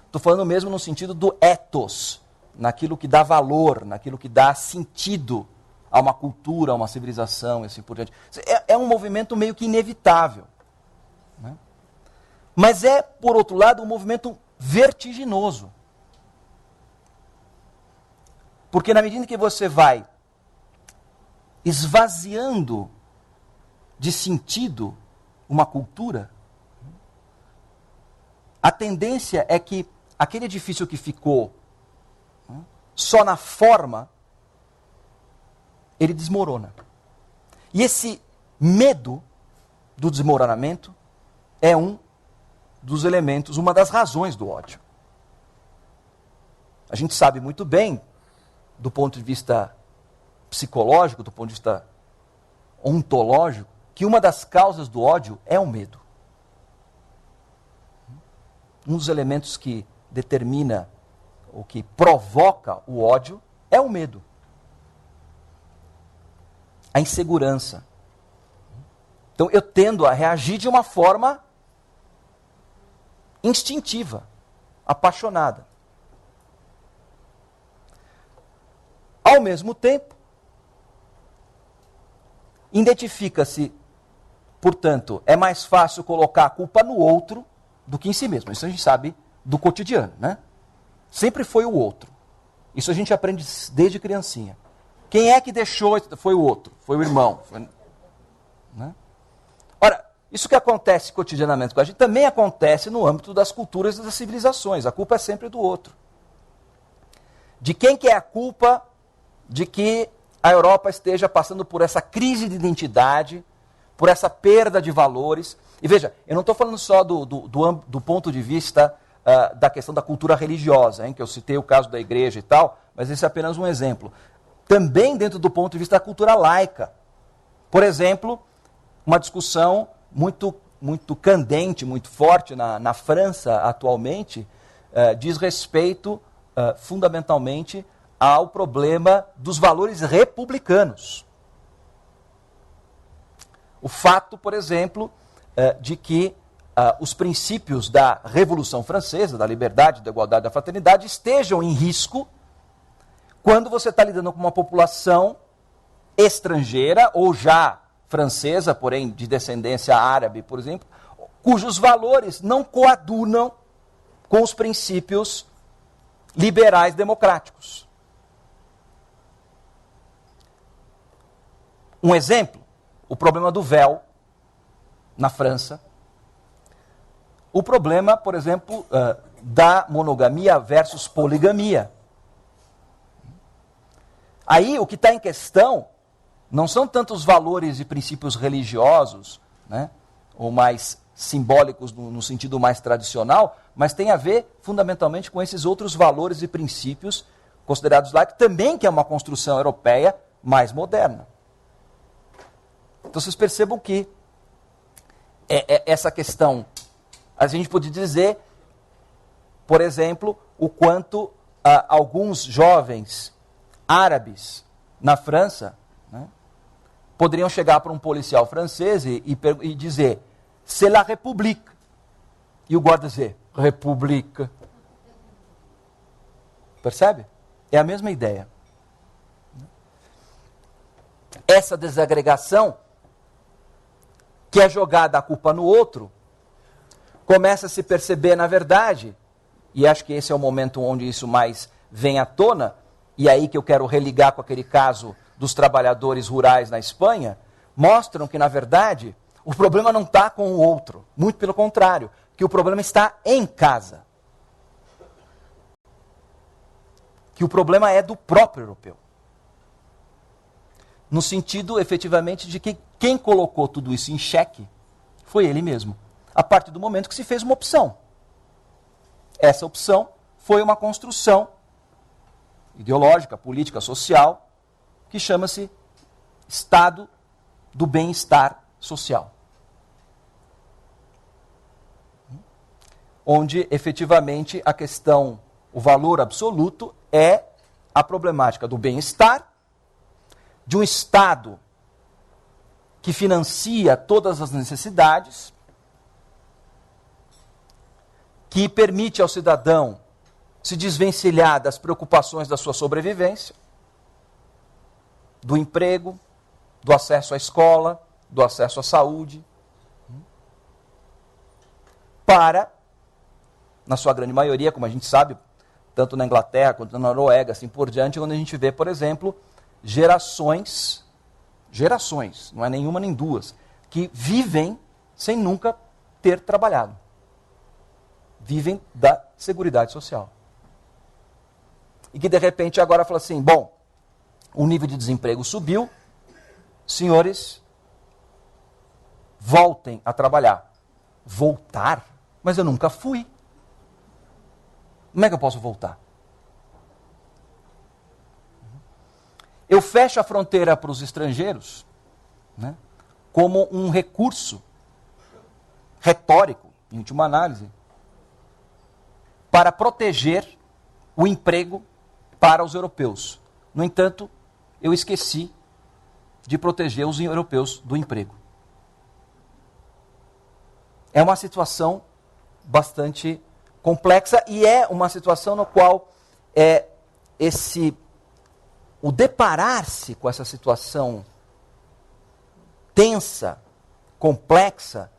Estou falando mesmo no sentido do ethos, naquilo que dá valor, naquilo que dá sentido a uma cultura, a uma civilização e assim por diante. É um movimento meio que inevitável. Né? Mas é, por outro lado, um movimento vertiginoso. Porque na medida que você vai esvaziando de sentido uma cultura, a tendência é que aquele edifício que ficou só na forma, ele desmorona. E esse medo do desmoronamento é um dos elementos, uma das razões do ódio. A gente sabe muito bem, do ponto de vista psicológico, do ponto de vista ontológico, que uma das causas do ódio é o medo. Um dos elementos que determina, ou que provoca o ódio, é o medo. A insegurança. Então eu tendo a reagir de uma forma instintiva, apaixonada. Ao mesmo tempo, identifica-se, portanto, é mais fácil colocar a culpa no outro do que em si mesmo. Isso a gente sabe do cotidiano, né? Sempre foi o outro. Isso a gente aprende desde criancinha. Quem é que deixou? Foi o outro, foi o irmão. Né? Ora, isso que acontece cotidianamente com a gente também acontece no âmbito das culturas e das civilizações. A culpa é sempre do outro. De quem que é a culpa de que a Europa esteja passando por essa crise de identidade, por essa perda de valores? E veja, eu não estou falando só do ponto de vista da questão da cultura religiosa, hein, que eu citei o caso da igreja e tal, mas esse é apenas um exemplo. Também dentro do ponto de vista da cultura laica. Por exemplo, uma discussão muito candente, muito forte na França atualmente, diz respeito fundamentalmente ao problema dos valores republicanos. O fato, por exemplo, de que os princípios da Revolução Francesa, da liberdade, da igualdade, da fraternidade, estejam em risco quando você está lidando com uma população estrangeira, ou já francesa, porém de descendência árabe, por exemplo, cujos valores não coadunam com os princípios liberais democráticos. Um exemplo, o problema do véu na França. O problema, por exemplo, da monogamia versus poligamia. Aí o que está em questão não são tanto os valores e princípios religiosos, né, ou mais simbólicos no sentido mais tradicional, mas tem a ver fundamentalmente com esses outros valores e princípios considerados laicos, também que é uma construção europeia mais moderna. Então vocês percebam que essa questão, a gente pode dizer, por exemplo, o quanto alguns jovens árabes na França, né, poderiam chegar para um policial francês e dizer, c'est la République. E o guarda dizer, República. Percebe? É a mesma ideia. Essa desagregação, que é jogada a culpa no outro, começa a se perceber, na verdade, e acho que esse é o momento onde isso mais vem à tona, e aí que eu quero religar com aquele caso dos trabalhadores rurais na Espanha, mostram que, na verdade, O problema não está com o outro, muito pelo contrário, que o problema está em casa. Que o problema é do próprio europeu. No sentido, efetivamente, de que quem colocou tudo isso em xeque foi ele mesmo, a partir do momento que se fez uma opção. Essa opção foi uma construção ideológica, política, social, que chama-se Estado do Bem-Estar Social. Onde, efetivamente, a questão, o valor absoluto é a problemática do bem-estar, de um Estado que financia todas as necessidades, que permite ao cidadão se desvencilhar das preocupações da sua sobrevivência, do emprego, do acesso à escola, do acesso à saúde, para, na sua grande maioria, como a gente sabe, tanto na Inglaterra quanto na Noruega, assim por diante, onde a gente vê, por exemplo, gerações, não é nenhuma nem duas, que vivem sem nunca ter trabalhado. Vivem da Seguridade Social. E que de repente agora fala assim, bom, o nível de desemprego subiu, senhores, voltem a trabalhar. Voltar? Mas eu nunca fui. Como é que eu posso voltar? Eu fecho a fronteira para os estrangeiros, né, como um recurso retórico, em última análise, para proteger o emprego para os europeus. No entanto, eu esqueci de proteger os europeus do emprego. É uma situação bastante complexa e é uma situação na qual o deparar-se com essa situação tensa, complexa,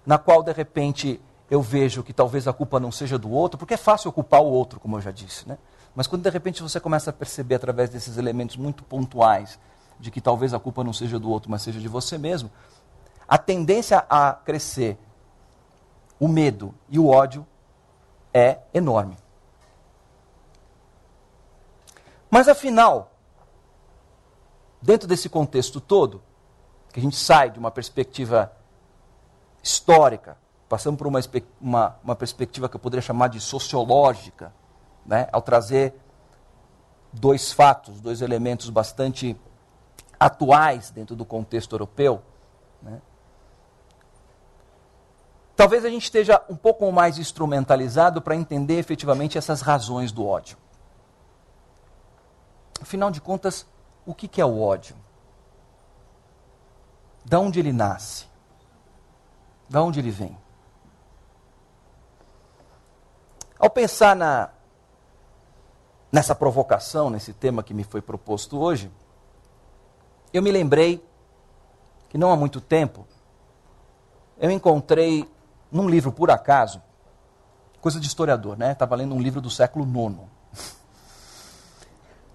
na qual de repente eu vejo que talvez a culpa não seja do outro, porque é fácil culpar o outro, como eu já disse, né? Mas quando de repente você começa a perceber através desses elementos muito pontuais, de que talvez a culpa não seja do outro, mas seja de você mesmo, a tendência a crescer o medo e o ódio é enorme. Mas afinal, dentro desse contexto todo, que a gente sai de uma perspectiva histórica, passando por uma perspectiva que eu poderia chamar de sociológica, né, ao trazer dois fatos, dois elementos bastante atuais dentro do contexto europeu, né, talvez a gente esteja um pouco mais instrumentalizado para entender efetivamente essas razões do ódio. Afinal de contas, o que é o ódio? De onde ele nasce? De onde ele vem? Ao pensar nessa provocação, nesse tema que me foi proposto hoje, eu me lembrei que não há muito tempo eu encontrei num livro, por acaso, coisa de historiador, né? Estava lendo um livro do século IX.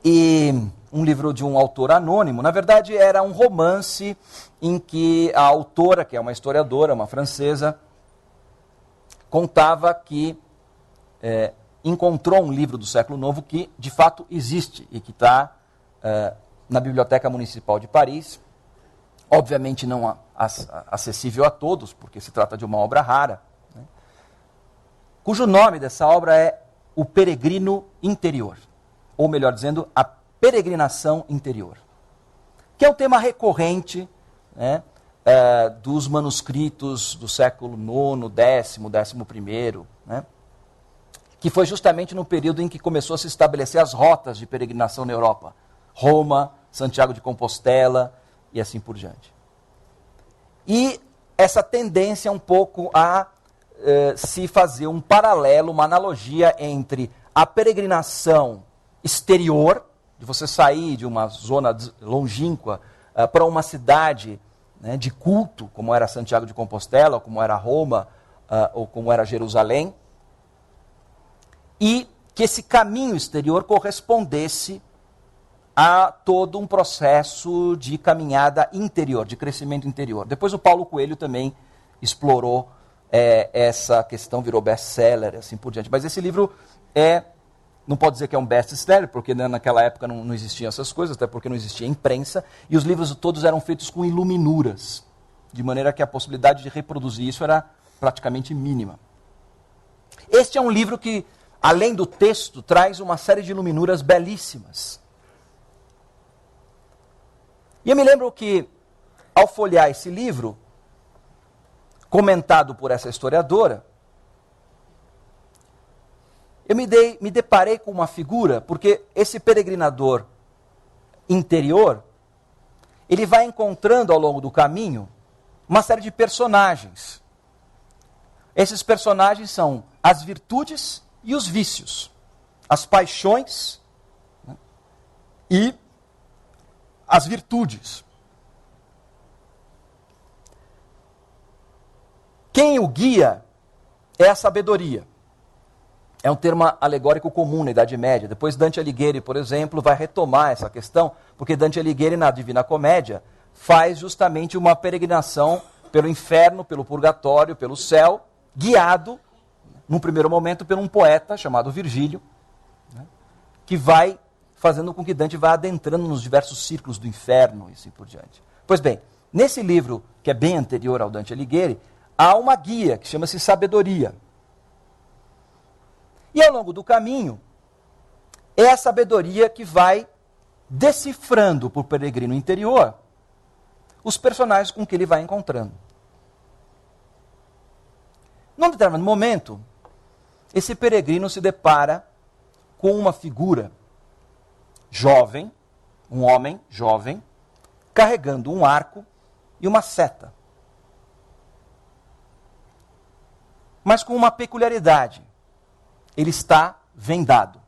E um livro de um autor anônimo, na verdade era um romance em que a autora, que é uma historiadora, uma francesa, contava que encontrou um livro do século novo que de fato existe e que está na Biblioteca Municipal de Paris, obviamente não acessível a todos, porque se trata de uma obra rara, né, cujo nome dessa obra é O Peregrino Interior, ou melhor dizendo, A Peregrinação Interior, que é um tema recorrente, né, dos manuscritos do século IX, X, XI, né, que foi justamente no período em que começou a se estabelecer as rotas de peregrinação na Europa. Roma, Santiago de Compostela e assim por diante. E essa tendência um pouco a se fazer um paralelo, uma analogia entre a peregrinação exterior, de você sair de uma zona longínqua para uma cidade, né, de culto, como era Santiago de Compostela, ou como era Roma, ou como era Jerusalém, e que esse caminho exterior correspondesse há todo um processo de caminhada interior, de crescimento interior. Depois o Paulo Coelho também explorou essa questão, virou best-seller, assim por diante. Mas esse livro não pode dizer que é um best-seller, porque naquela época não existiam essas coisas, até porque não existia imprensa, e os livros todos eram feitos com iluminuras, de maneira que a possibilidade de reproduzir isso era praticamente mínima. Este é um livro que, além do texto, traz uma série de iluminuras belíssimas. E eu me lembro que, ao folhear esse livro, comentado por essa historiadora, eu me deparei com uma figura, porque esse peregrinador interior, ele vai encontrando ao longo do caminho uma série de personagens. Esses personagens são as virtudes e os vícios, as paixões, né, e as virtudes. Quem o guia é a sabedoria. É um termo alegórico comum na Idade Média. Depois Dante Alighieri, por exemplo, vai retomar essa questão, porque Dante Alighieri, na Divina Comédia, faz justamente uma peregrinação pelo inferno, pelo purgatório, pelo céu, guiado, num primeiro momento, por um poeta chamado Virgílio, né, que vai fazendo com que Dante vá adentrando nos diversos círculos do inferno e assim por diante. Pois bem, nesse livro, que é bem anterior ao Dante Alighieri, há uma guia que chama-se Sabedoria. E ao longo do caminho, é a sabedoria que vai decifrando para o peregrino interior os personagens com que ele vai encontrando. Num determinado momento, esse peregrino se depara com uma figura jovem, um homem jovem, carregando um arco e uma seta. Mas com uma peculiaridade. Ele está vendado.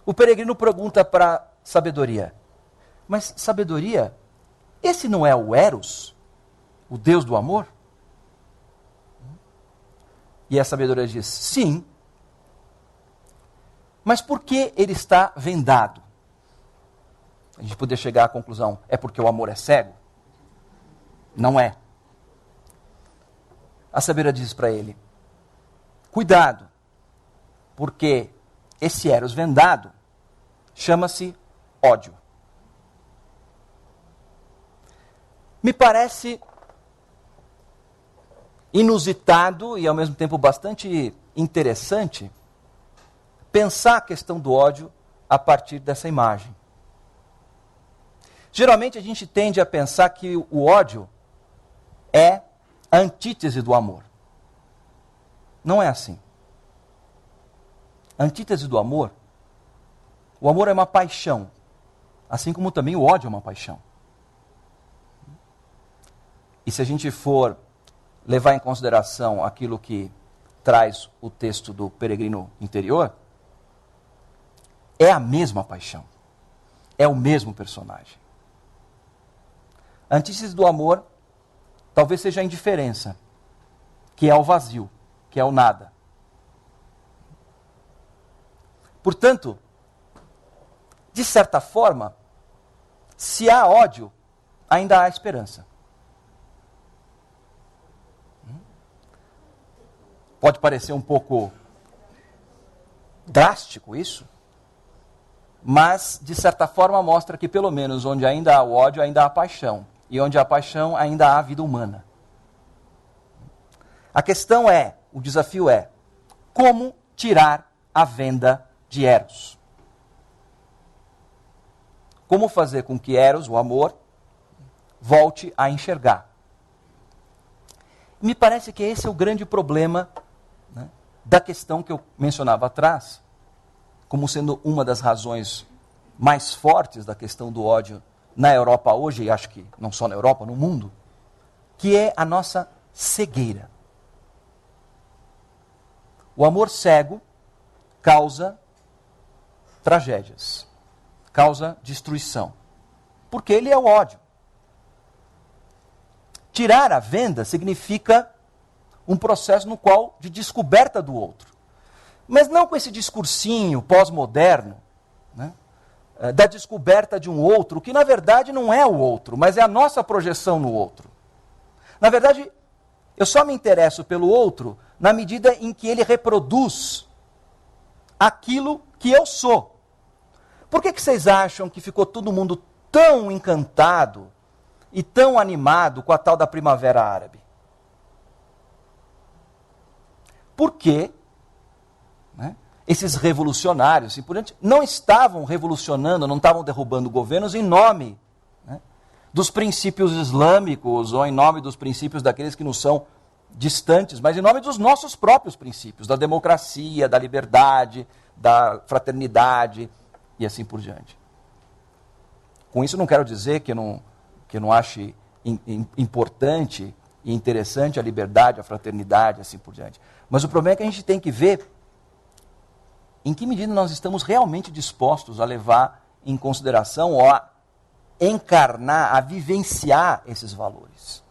O peregrino pergunta para a sabedoria: mas sabedoria, esse não é o Eros, o Deus do amor? E a sabedoria diz: sim. Mas por que ele está vendado? A gente poderia chegar à conclusão: é porque o amor é cego? Não é. A sabedoria diz para ele: cuidado, porque esse Eros vendado chama-se ódio. Me parece inusitado e ao mesmo tempo bastante interessante pensar a questão do ódio a partir dessa imagem. Geralmente a gente tende a pensar que o ódio é a antítese do amor. Não é assim. A antítese do amor, o amor é uma paixão, assim como também o ódio é uma paixão. E se a gente for levar em consideração aquilo que traz o texto do peregrino interior, é a mesma paixão, é o mesmo personagem. A antítese do amor talvez seja a indiferença, que é o vazio, que é o nada. Portanto, de certa forma, se há ódio, ainda há esperança. Pode parecer um pouco drástico isso, mas, de certa forma, mostra que, pelo menos, onde ainda há o ódio, ainda há paixão. E onde há paixão, ainda há vida humana. A questão é, o desafio é, como tirar a venda de Eros? Como fazer com que Eros, o amor, volte a enxergar? Me parece que esse é o grande problema, né, da questão que eu mencionava atrás, como sendo uma das razões mais fortes da questão do ódio na Europa hoje, e acho que não só na Europa, no mundo, que é a nossa cegueira. O amor cego causa tragédias, causa destruição, porque ele é o ódio. Tirar a venda significa um processo no qual de descoberta do outro. Mas não com esse discursinho pós-moderno, né, da descoberta de um outro, que na verdade não é o outro, mas é a nossa projeção no outro. Na verdade, eu só me interesso pelo outro na medida em que ele reproduz aquilo que eu sou. Por que vocês acham que ficou todo mundo tão encantado e tão animado com a tal da Primavera Árabe? Porque esses revolucionários e por diante não estavam revolucionando, não estavam derrubando governos em nome dos princípios islâmicos ou em nome dos princípios daqueles que nos são distantes, mas em nome dos nossos próprios princípios, da democracia, da liberdade, da fraternidade e assim por diante. Com isso não quero dizer que eu não ache importante e interessante a liberdade, a fraternidade e assim por diante. Mas o problema é que a gente tem que ver em que medida nós estamos realmente dispostos a levar em consideração ou a encarnar, a vivenciar esses valores.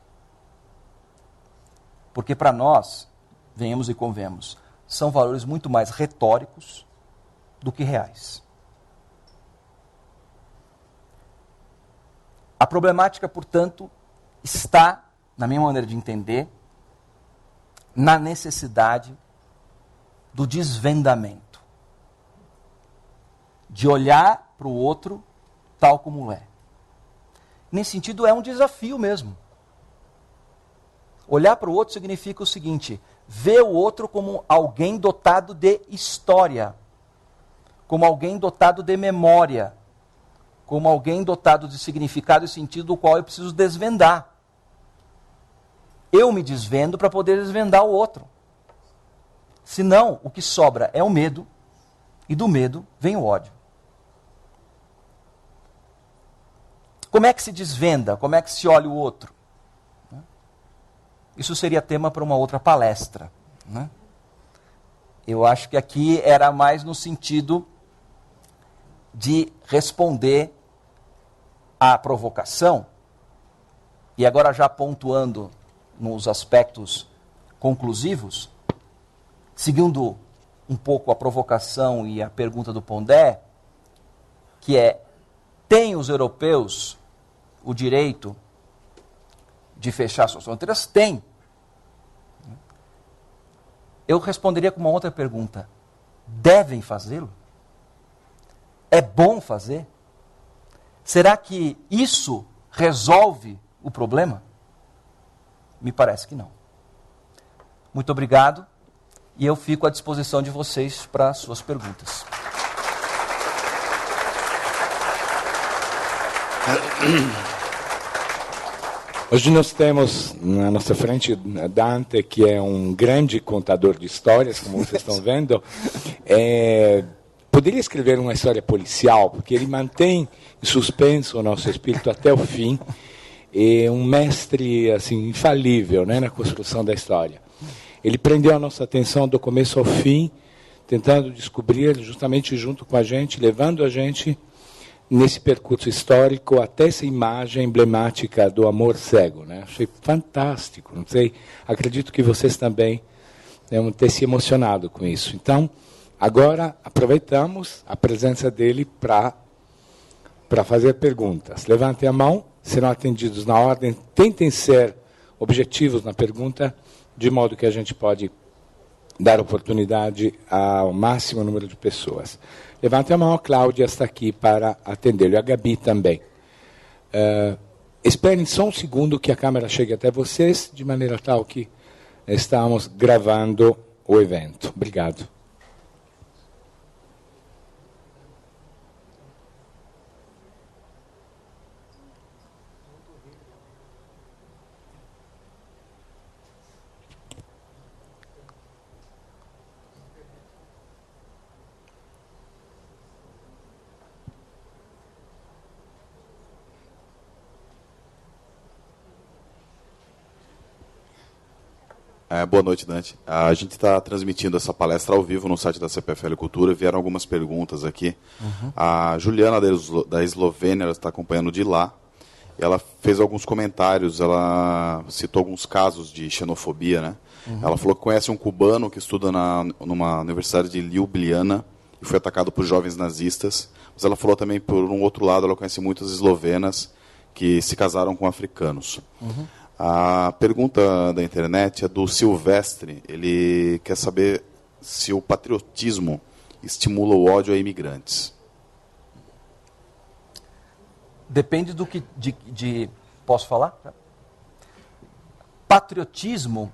Porque para nós, venhamos e convenhamos, são valores muito mais retóricos do que reais. A problemática, portanto, está, na minha maneira de entender, na necessidade do desvendamento. De olhar para o outro tal como é. Nesse sentido, é um desafio mesmo. Olhar para o outro significa o seguinte: ver o outro como alguém dotado de história, como alguém dotado de memória, como alguém dotado de significado e sentido do qual eu preciso desvendar. Eu me desvendo para poder desvendar o outro. Senão, o que sobra é o medo, e do medo vem o ódio. Como é que se desvenda? Como é que se olha o outro? Isso seria tema para uma outra palestra. Eu acho que aqui era mais no sentido de responder à provocação, e agora já pontuando nos aspectos conclusivos, seguindo um pouco a provocação e a pergunta do Pondé, que é: têm os europeus o direito de fechar suas fronteiras? Tem. Eu responderia com uma outra pergunta: devem fazê-lo? É bom fazer? Será que isso resolve o problema? Me parece que não. Muito obrigado, e eu fico à disposição de vocês para as suas perguntas. Hoje nós temos na nossa frente Dante, que é um grande contador de histórias, como vocês estão vendo. Poderia escrever uma história policial, porque ele mantém em suspenso o nosso espírito até o fim. É um mestre assim, infalível, né, na construção da história. Ele prendeu a nossa atenção do começo ao fim, tentando descobrir justamente junto com a gente, levando a gente nesse percurso histórico até essa imagem emblemática do amor cego, né? Achei fantástico, não sei, acredito que vocês também devem ter se emocionado com isso. Então, agora aproveitamos a presença dele para fazer perguntas. Levantem a mão, serão atendidos na ordem, tentem ser objetivos na pergunta, de modo que a gente pode dar oportunidade ao máximo número de pessoas. Levante a mão, a Cláudia está aqui para atendê-lo, e a Gabi também. Esperem só um segundo que a câmera chegue até vocês, de maneira tal que estamos gravando o evento. Obrigado. Boa noite, Dante. A gente está transmitindo essa palestra ao vivo no site da CPFL Cultura. Vieram algumas perguntas aqui. A Juliana, da Eslovênia, ela está acompanhando de lá. Ela fez alguns comentários, ela citou alguns casos de xenofobia, né? Ela falou que conhece um cubano que estuda numa universidade de Ljubljana e foi atacado por jovens nazistas. Mas ela falou também, por um outro lado, ela conhece muitas eslovenas que se casaram com africanos. A pergunta da internet é do Silvestre. Ele quer saber se o patriotismo estimula o ódio a imigrantes. Depende do que... Posso falar? Patriotismo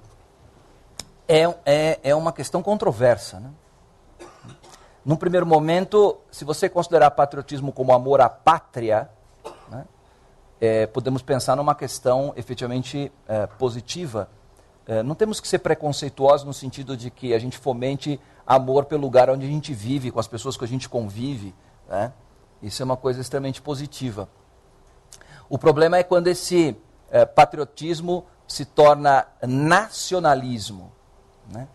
é uma questão controversa, né? Num primeiro momento, se você considerar patriotismo como amor à pátria, né, podemos pensar numa questão efetivamente positiva. Não temos que ser preconceituosos no sentido de que a gente fomente amor pelo lugar onde a gente vive, com as pessoas que a gente convive, né? Isso é uma coisa extremamente positiva. O problema é quando esse patriotismo se torna nacionalismo, né?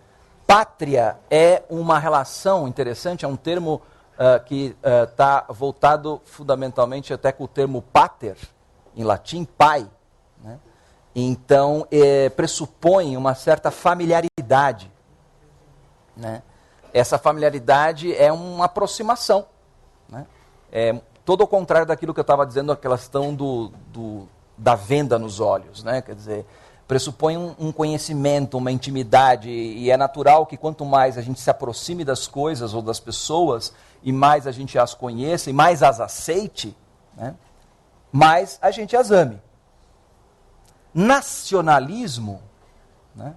Pátria é uma relação interessante, é um termo que está voltado fundamentalmente até com o termo pater, em latim, pai, né? Então, pressupõe uma certa familiaridade, né? Essa familiaridade é uma aproximação, né? É todo o contrário daquilo que eu estava dizendo, a questão da venda nos olhos, né? Quer dizer, pressupõe um conhecimento, uma intimidade, e é natural que quanto mais a gente se aproxime das coisas ou das pessoas, e mais a gente as conheça, e mais as aceite, né, mais a gente as ame. Nacionalismo, né,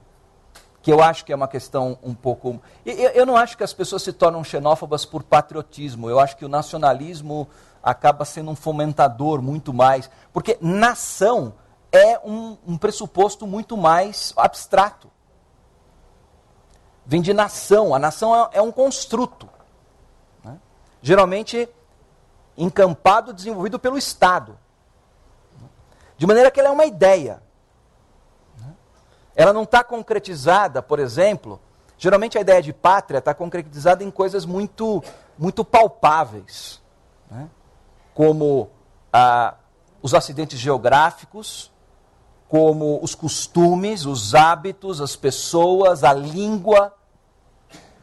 que eu acho que é uma questão um pouco... Eu não acho que as pessoas se tornam xenófobas por patriotismo, eu acho que o nacionalismo acaba sendo um fomentador muito mais, porque nação é um pressuposto muito mais abstrato. Vem de nação. A nação é um construto, né? Geralmente encampado, desenvolvido pelo Estado. De maneira que ela é uma ideia. Ela não está concretizada, por exemplo, geralmente a ideia de pátria está concretizada em coisas muito, muito palpáveis, né? Como os acidentes geográficos, como os costumes, os hábitos, as pessoas, a língua,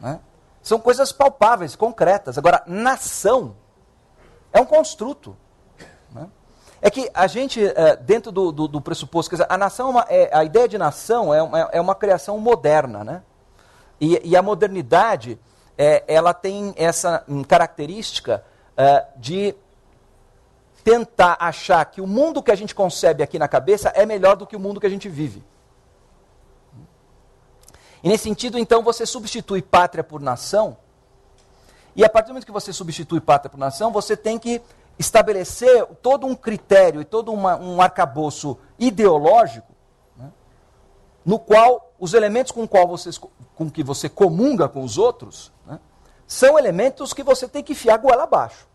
né? São coisas palpáveis, concretas. Agora, nação é um construto, né? É que a gente, dentro do pressuposto, quer dizer, a nação, a ideia de nação é uma criação moderna, né? E a modernidade, ela tem essa característica de tentar achar que o mundo que a gente concebe aqui na cabeça é melhor do que o mundo que a gente vive. E nesse sentido, então, você substitui pátria por nação, e a partir do momento que você substitui pátria por nação, você tem que estabelecer todo um critério e todo um arcabouço ideológico, né, no qual os elementos com que você comunga com os outros, né, são elementos que você tem que enfiar goela abaixo.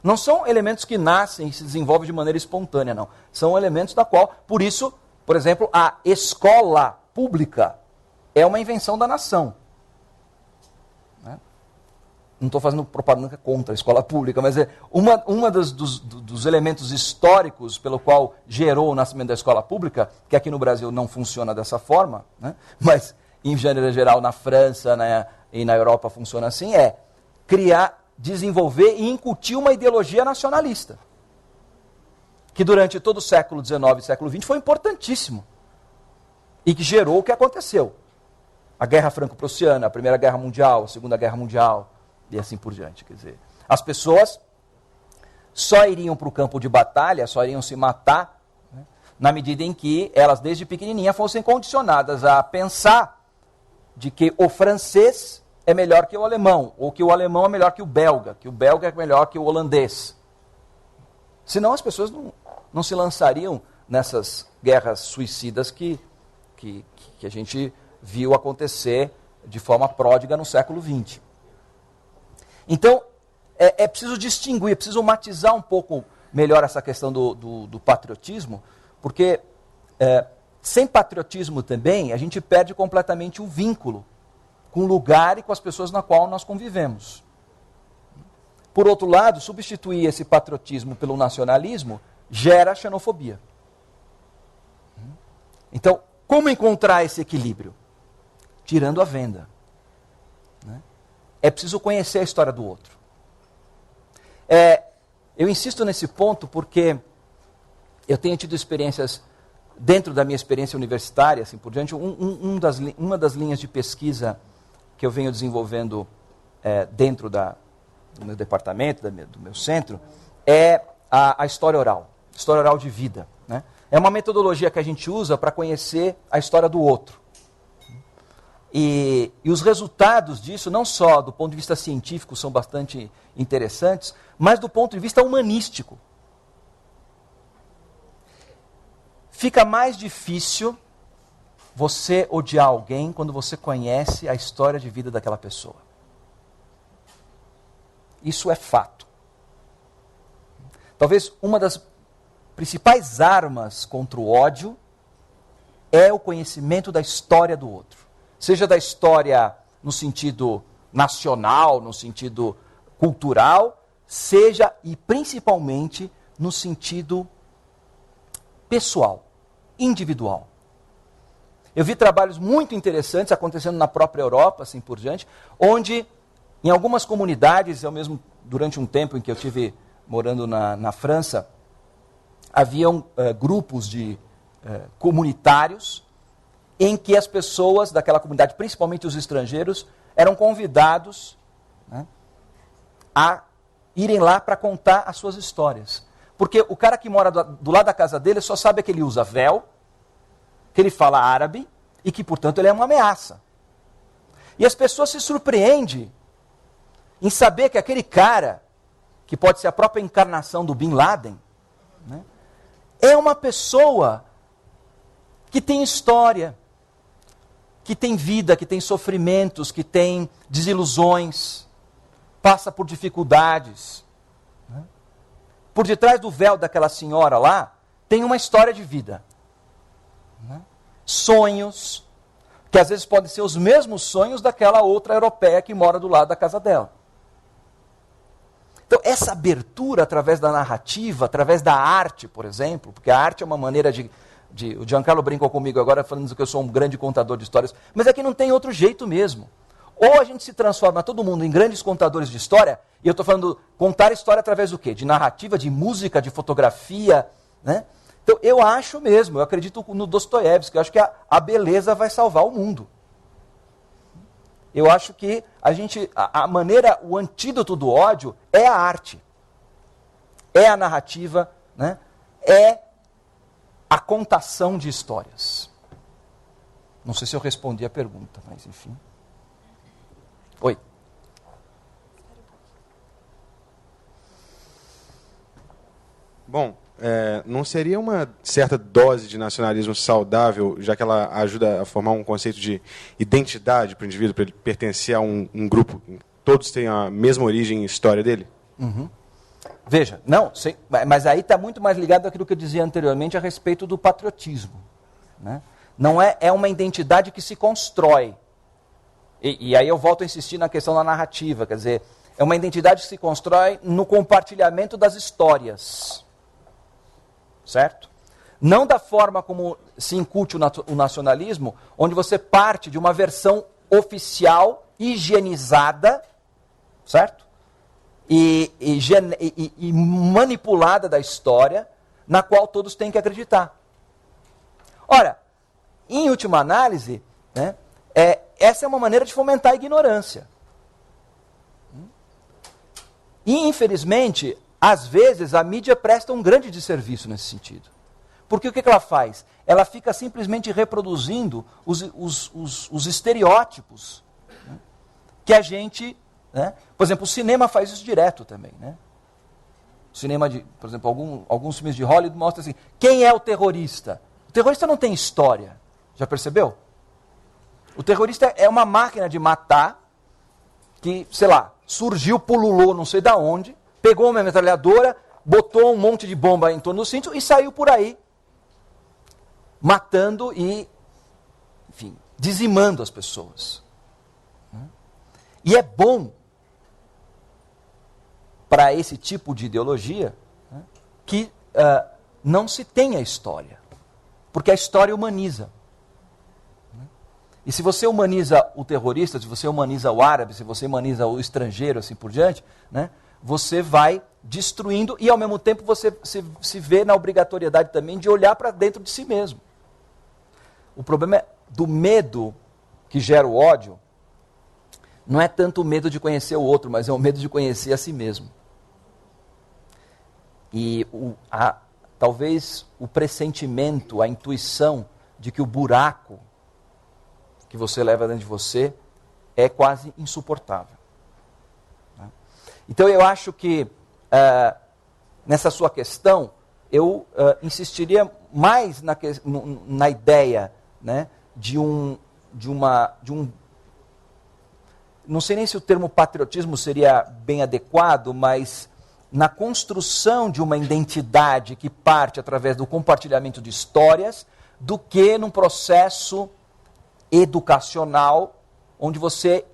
Não são elementos que nascem e se desenvolvem de maneira espontânea, não. São elementos da qual, por isso, por exemplo, a escola pública é uma invenção da nação. Né? Não estou fazendo propaganda contra a escola pública, mas uma dos elementos históricos pelo qual gerou o nascimento da escola pública, que aqui no Brasil não funciona dessa forma, né? Mas em geral na França, né, e na Europa funciona assim, é desenvolver e incutir uma ideologia nacionalista, que durante todo o século XIX e século XX foi importantíssimo, e que gerou o que aconteceu. A Guerra Franco-Prussiana, a Primeira Guerra Mundial, a Segunda Guerra Mundial, e assim por diante. Quer dizer, as pessoas só iriam para o campo de batalha, só iriam se matar, né, na medida em que elas, desde pequenininha, fossem condicionadas a pensar de que o francês é melhor que o alemão, ou que o alemão é melhor que o belga é melhor que o holandês. Senão as pessoas não se lançariam nessas guerras suicidas que a gente viu acontecer de forma pródiga no século XX. Então, é preciso distinguir, é preciso matizar um pouco melhor essa questão do patriotismo, porque sem patriotismo também a gente perde completamente o vínculo com o lugar e com as pessoas na qual nós convivemos. Por outro lado, substituir esse patriotismo pelo nacionalismo gera xenofobia. Então, como encontrar esse equilíbrio? Tirando a venda, né? é preciso conhecer a história do outro. Eu insisto nesse ponto porque eu tenho tido experiências, dentro da minha experiência universitária, assim por diante, uma das linhas de pesquisa que eu venho desenvolvendo dentro do meu departamento, do meu centro, é a história oral de vida. Né? É uma metodologia que a gente usa para conhecer a história do outro. E os resultados disso, não só do ponto de vista científico, são bastante interessantes, mas do ponto de vista humanístico. Fica mais difícil você odiar alguém quando você conhece a história de vida daquela pessoa. Isso é fato. Talvez uma das principais armas contra o ódio é o conhecimento da história do outro. Seja da história no sentido nacional, no sentido cultural, seja e principalmente no sentido pessoal, individual. Eu vi trabalhos muito interessantes acontecendo na própria Europa, assim por diante, onde em algumas comunidades, eu mesmo durante um tempo em que eu estive morando na França, haviam grupos de comunitários em que as pessoas daquela comunidade, principalmente os estrangeiros, eram convidados, né, a irem lá para contar as suas histórias. Porque o cara que mora do lado da casa dele só sabe que ele usa véu, que ele fala árabe e que, portanto, ele é uma ameaça. E as pessoas se surpreendem em saber que aquele cara, que pode ser a própria encarnação do Bin Laden, né, é uma pessoa que tem história, que tem vida, que tem sofrimentos, que tem desilusões, passa por dificuldades. Né? Por detrás do véu daquela senhora lá, tem uma história de vida. Né? Sonhos, que às vezes podem ser os mesmos sonhos daquela outra europeia que mora do lado da casa dela. Então, essa abertura através da narrativa, através da arte, por exemplo, porque a arte é uma maneira o Giancarlo brincou comigo agora falando que eu sou um grande contador de histórias, mas é que não tem outro jeito mesmo. Ou a gente se transforma todo mundo em grandes contadores de história, e eu estou falando contar história através do quê? De narrativa, de música, de fotografia, né? Então eu acho mesmo, eu acredito no Dostoiévski, eu acho que a beleza vai salvar o mundo. Eu acho que a maneira, o antídoto do ódio é a arte, é a narrativa, né? É a contação de histórias. Não sei se eu respondi a pergunta, mas enfim. Oi. Bom, não seria uma certa dose de nacionalismo saudável, já que ela ajuda a formar um conceito de identidade para o indivíduo, para ele pertencer a um grupo, todos têm a mesma origem e história dele? Uhum. Veja, não, mas aí está muito mais ligado àquilo que eu dizia anteriormente a respeito do patriotismo. Né? Não é uma identidade que se constrói. E aí eu volto a insistir na questão da narrativa, quer dizer, é uma identidade que se constrói no compartilhamento das histórias. Certo? Não da forma como se incute o nacionalismo, onde você parte de uma versão oficial, higienizada, certo? E manipulada da história, na qual todos têm que acreditar. Ora, em última análise, né, essa é uma maneira de fomentar a ignorância. E, infelizmente, às vezes a mídia presta um grande desserviço nesse sentido. Porque o que ela faz? Ela fica simplesmente reproduzindo os estereótipos, né, que a gente... Né? Por exemplo, o cinema faz isso direto também. Né? O cinema, por exemplo, alguns filmes de Hollywood mostram assim, quem é o terrorista? O terrorista não tem história. Já percebeu? O terrorista é uma máquina de matar que, sei lá, surgiu, pululou não sei de onde, pegou uma metralhadora, botou um monte de bomba em torno do cinto e saiu por aí, matando e, enfim, dizimando as pessoas. E é bom para esse tipo de ideologia, né, que não se tenha história, porque a história humaniza. E se você humaniza o terrorista, se você humaniza o árabe, se você humaniza o estrangeiro, assim por diante, né, você vai destruindo e, ao mesmo tempo, você se vê na obrigatoriedade também de olhar para dentro de si mesmo. O problema é do medo que gera o ódio, não é tanto o medo de conhecer o outro, mas é o medo de conhecer a si mesmo. E talvez o pressentimento, a intuição de que o buraco que você leva dentro de você é quase insuportável. Então eu acho que nessa sua questão, eu insistiria mais na ideia, né, de um... Não sei nem se o termo patriotismo seria bem adequado, mas na construção de uma identidade que parte através do compartilhamento de histórias, do que num processo educacional, onde você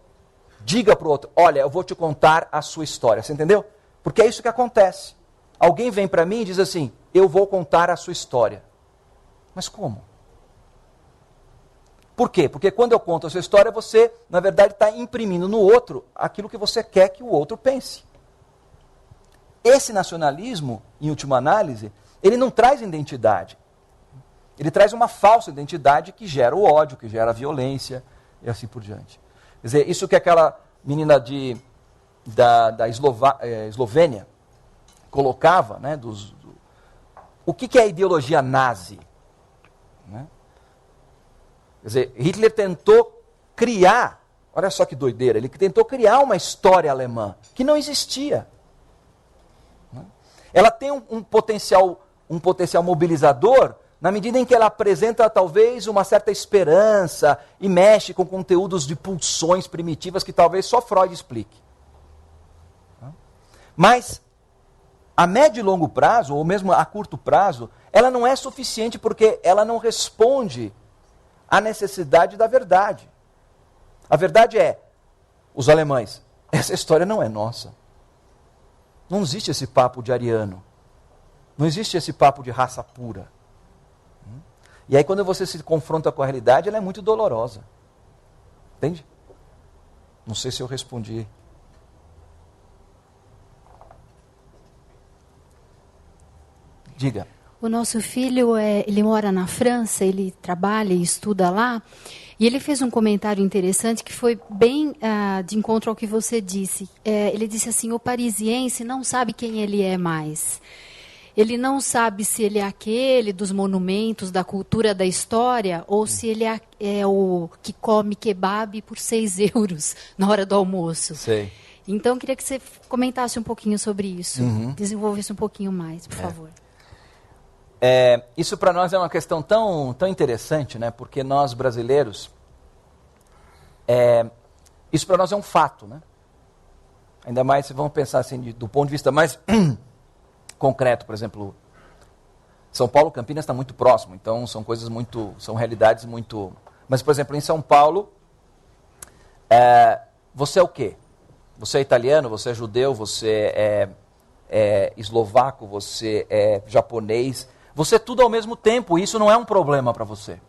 diga para o outro, olha, eu vou te contar a sua história, você entendeu? Porque é isso que acontece. Alguém vem para mim e diz assim, eu vou contar a sua história. Mas como? Por quê? Porque quando eu conto a sua história, você, na verdade, está imprimindo no outro aquilo que você quer que o outro pense. Esse nacionalismo, em última análise, ele não traz identidade. Ele traz uma falsa identidade que gera o ódio, que gera a violência e assim por diante. Quer dizer, isso que aquela menina da Eslovênia colocava, né, o que é a ideologia nazi? Né? Quer dizer, Hitler tentou criar, olha só que doideira, ele tentou criar uma história alemã que não existia. Ela tem um potencial mobilizador na medida em que ela apresenta talvez uma certa esperança e mexe com conteúdos de pulsões primitivas que talvez só Freud explique. Mas a médio e longo prazo, ou mesmo a curto prazo, ela não é suficiente porque ela não responde à necessidade da verdade. A verdade é, os alemães, essa história não é nossa. Não existe esse papo de ariano. Não existe esse papo de raça pura. E aí quando você se confronta com a realidade, ela é muito dolorosa. Entende? Não sei se eu respondi. Diga. O nosso filho, ele mora na França, ele trabalha e estuda lá, e ele fez um comentário interessante que foi bem de encontro ao que você disse. Ele disse assim, o parisiense não sabe quem ele é mais. Ele não sabe se ele é aquele dos monumentos, da cultura, da história, ou se ele é o que come kebab por 6 euros na hora do almoço. Sei. Então, eu queria que você comentasse um pouquinho sobre isso, desenvolvesse um pouquinho mais, por favor. Isso para nós é uma questão tão interessante, né? Porque nós brasileiros, isso para nós é um fato, né? Ainda mais se vamos pensar assim, do ponto de vista mais concreto, por exemplo, São Paulo, Campinas está muito próximo, então são coisas são realidades muito... Mas, por exemplo, em São Paulo, você é o quê? Você é italiano, você é judeu, você é eslovaco, você é japonês, você é tudo ao mesmo tempo, e isso não é um problema para você.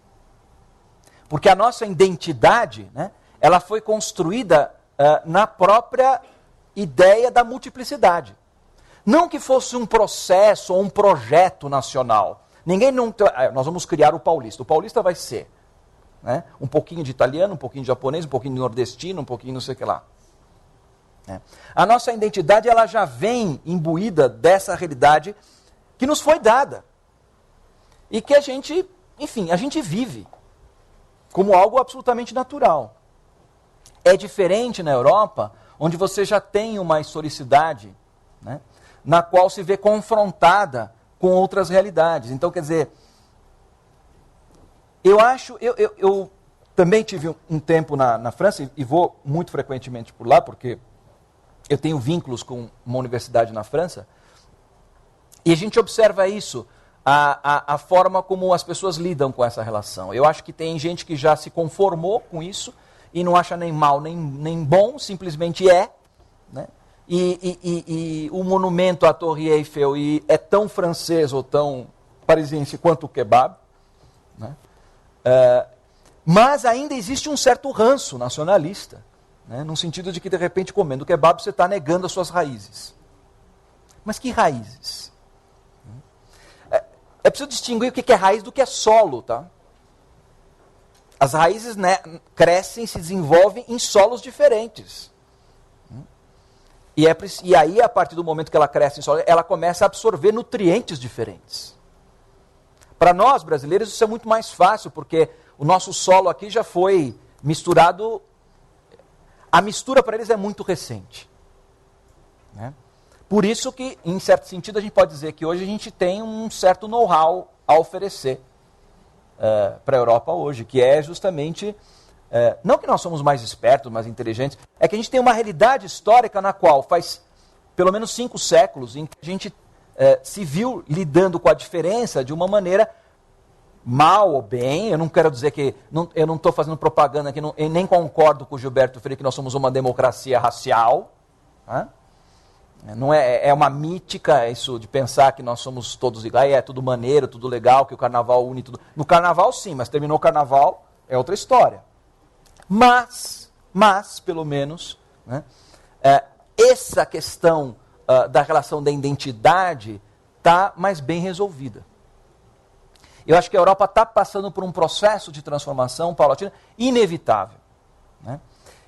Porque a nossa identidade, né, ela foi construída na própria ideia da multiplicidade. Não que fosse um processo ou um projeto nacional. Nós vamos criar o paulista. O paulista vai ser, né, um pouquinho de italiano, um pouquinho de japonês, um pouquinho de nordestino, um pouquinho não sei o que lá. A nossa identidade ela já vem imbuída dessa realidade que nos foi dada. E que a gente vive como algo absolutamente natural. É diferente na Europa, onde você já tem uma historicidade, né, na qual se vê confrontada com outras realidades. Então, quer dizer, eu também tive um tempo na França, e vou muito frequentemente por lá, porque eu tenho vínculos com uma universidade na França, e a gente observa isso, a forma como as pessoas lidam com essa relação. Eu acho que tem gente que já se conformou com isso, e não acha nem mal nem bom, simplesmente é, né? E o monumento à Torre Eiffel é tão francês ou tão parisiense quanto o kebab, né? Mas ainda existe um certo ranço nacionalista, né? No sentido de que, de repente, comendo kebab, você está negando as suas raízes. Mas que raízes? É preciso distinguir o que é raiz do que é solo, tá? As raízes, né, crescem, se desenvolvem em solos diferentes. E aí, a partir do momento que ela cresce em solo, ela começa a absorver nutrientes diferentes. Para nós, brasileiros, isso é muito mais fácil, porque o nosso solo aqui já foi misturado. A mistura para eles é muito recente, né? Por isso que, em certo sentido, a gente pode dizer que hoje a gente tem um certo know-how a oferecer para a Europa hoje, que é justamente, não que nós somos mais espertos, mais inteligentes, é que a gente tem uma realidade histórica na qual faz pelo menos 5 séculos em que a gente se viu lidando com a diferença de uma maneira mal ou bem. Eu não quero dizer que, eu não estou fazendo propaganda aqui, eu nem concordo com o Gilberto Freire que nós somos uma democracia racial, né? Não é uma mítica isso de pensar que nós somos todos iguais, é tudo maneiro, tudo legal, que o carnaval une tudo. No carnaval sim, mas terminou o carnaval, é outra história. Mas pelo menos, né, essa questão da relação da identidade está mais bem resolvida. Eu acho que a Europa está passando por um processo de transformação paulatina inevitável, né?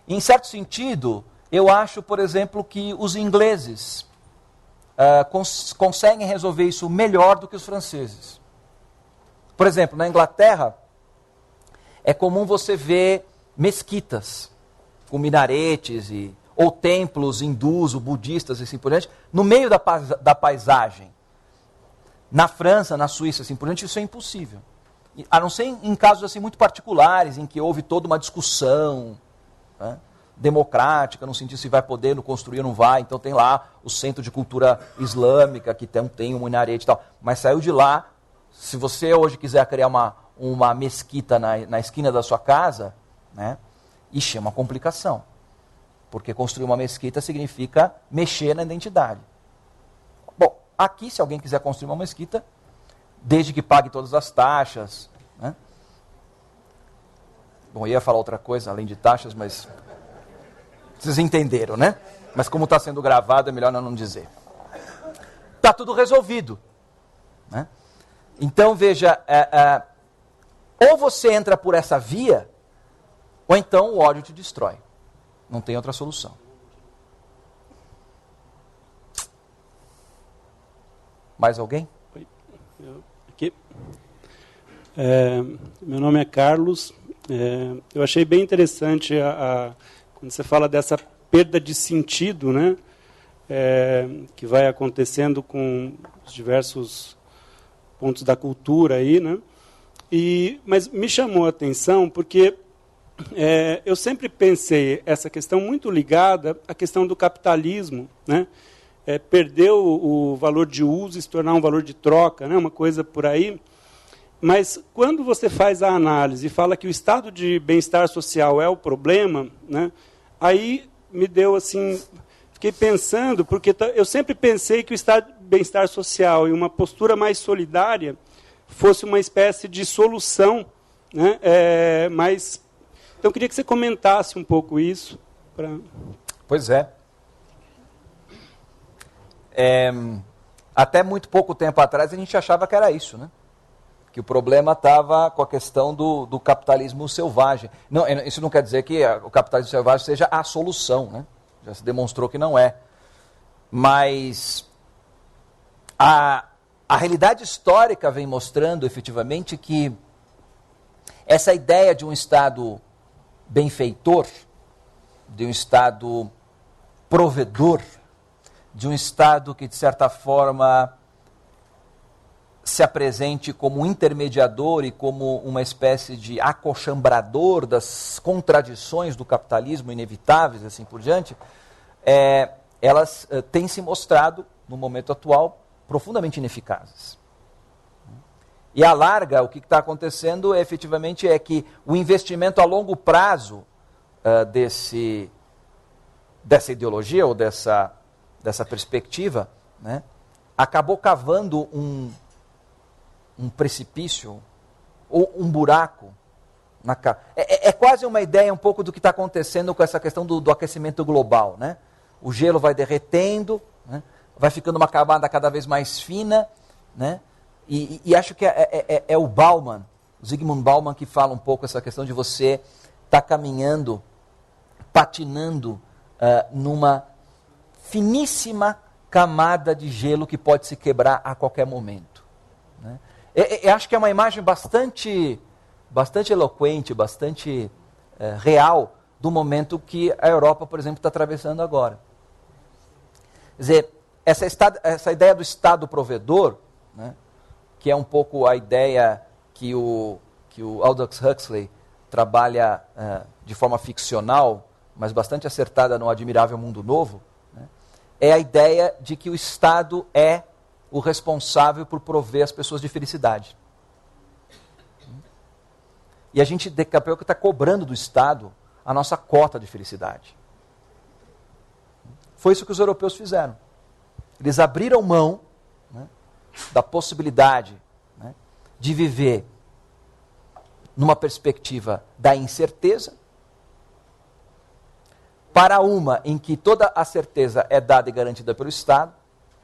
Em certo sentido, eu acho, por exemplo, que os ingleses conseguem resolver isso melhor do que os franceses. Por exemplo, na Inglaterra, é comum você ver mesquitas com minaretes ou templos hindus ou budistas, assim por diante, no meio da paisagem. Na França, na Suíça, assim por diante, isso é impossível. A não ser em casos assim, muito particulares, em que houve toda uma discussão, né, democrática, no sentido se vai poder construir ou não vai. Então tem lá o Centro de Cultura Islâmica, que tem um minarete e tal. Mas saiu de lá, se você hoje quiser criar uma mesquita na esquina da sua casa, né, ixi, é uma complicação. Porque construir uma mesquita significa mexer na identidade. Bom, aqui, se alguém quiser construir uma mesquita, desde que pague todas as taxas, né? Bom, eu ia falar outra coisa, além de taxas, mas vocês entenderam, né? Mas como está sendo gravado, é melhor não dizer. Está tudo resolvido, né? Então, veja, ou você entra por essa via, ou então o ódio te destrói. Não tem outra solução. Mais alguém? Aqui. Meu nome é Carlos. Eu achei bem interessante quando você fala dessa perda de sentido, né, que vai acontecendo com os diversos pontos da cultura aí, né? Mas me chamou a atenção porque eu sempre pensei essa questão muito ligada à questão do capitalismo, né? Perdeu o valor de uso e se tornar um valor de troca, né? Uma coisa por aí. Mas quando você faz a análise e fala que o estado de bem-estar social é o problema, né? Aí me deu assim, fiquei pensando, porque eu sempre pensei que o estado de bem-estar social e uma postura mais solidária fosse uma espécie de solução, né? Mas então eu queria que você comentasse um pouco isso. Pois é. Até muito pouco tempo atrás a gente achava que era isso, né? Que o problema estava com a questão do capitalismo selvagem. Não, isso não quer dizer que o capitalismo selvagem seja a solução, né? Já se demonstrou que não é. Mas a realidade histórica vem mostrando efetivamente que essa ideia de um Estado benfeitor, de um Estado provedor, de um Estado que, de certa forma, se apresente como intermediador e como uma espécie de acochambrador das contradições do capitalismo inevitáveis, assim por diante, elas têm se mostrado, no momento atual, profundamente ineficazes. E à larga, o que está acontecendo efetivamente é que o investimento a longo prazo dessa ideologia ou dessa perspectiva, né, acabou cavando um precipício ou um buraco É quase uma ideia um pouco do que está acontecendo com essa questão do aquecimento global, né? O gelo vai derretendo, né? Vai ficando uma camada cada vez mais fina, né? E acho que é o Bauman, o Zygmunt Bauman, que fala um pouco essa questão de você estar caminhando, patinando numa finíssima camada de gelo que pode se quebrar a qualquer momento, né? Eu acho que é uma imagem bastante eloquente, bastante real do momento que a Europa, por exemplo, está atravessando agora. Quer dizer, essa ideia do Estado provedor, né, que é um pouco a ideia que o Aldous Huxley trabalha de forma ficcional, mas bastante acertada no Admirável Mundo Novo, né, é a ideia de que o Estado é o responsável por prover as pessoas de felicidade. E a gente, daqui a pouco, está cobrando do Estado a nossa cota de felicidade. Foi isso que os europeus fizeram. Eles abriram mão, né, da possibilidade, né, de viver numa perspectiva da incerteza, para uma em que toda a certeza é dada e garantida pelo Estado,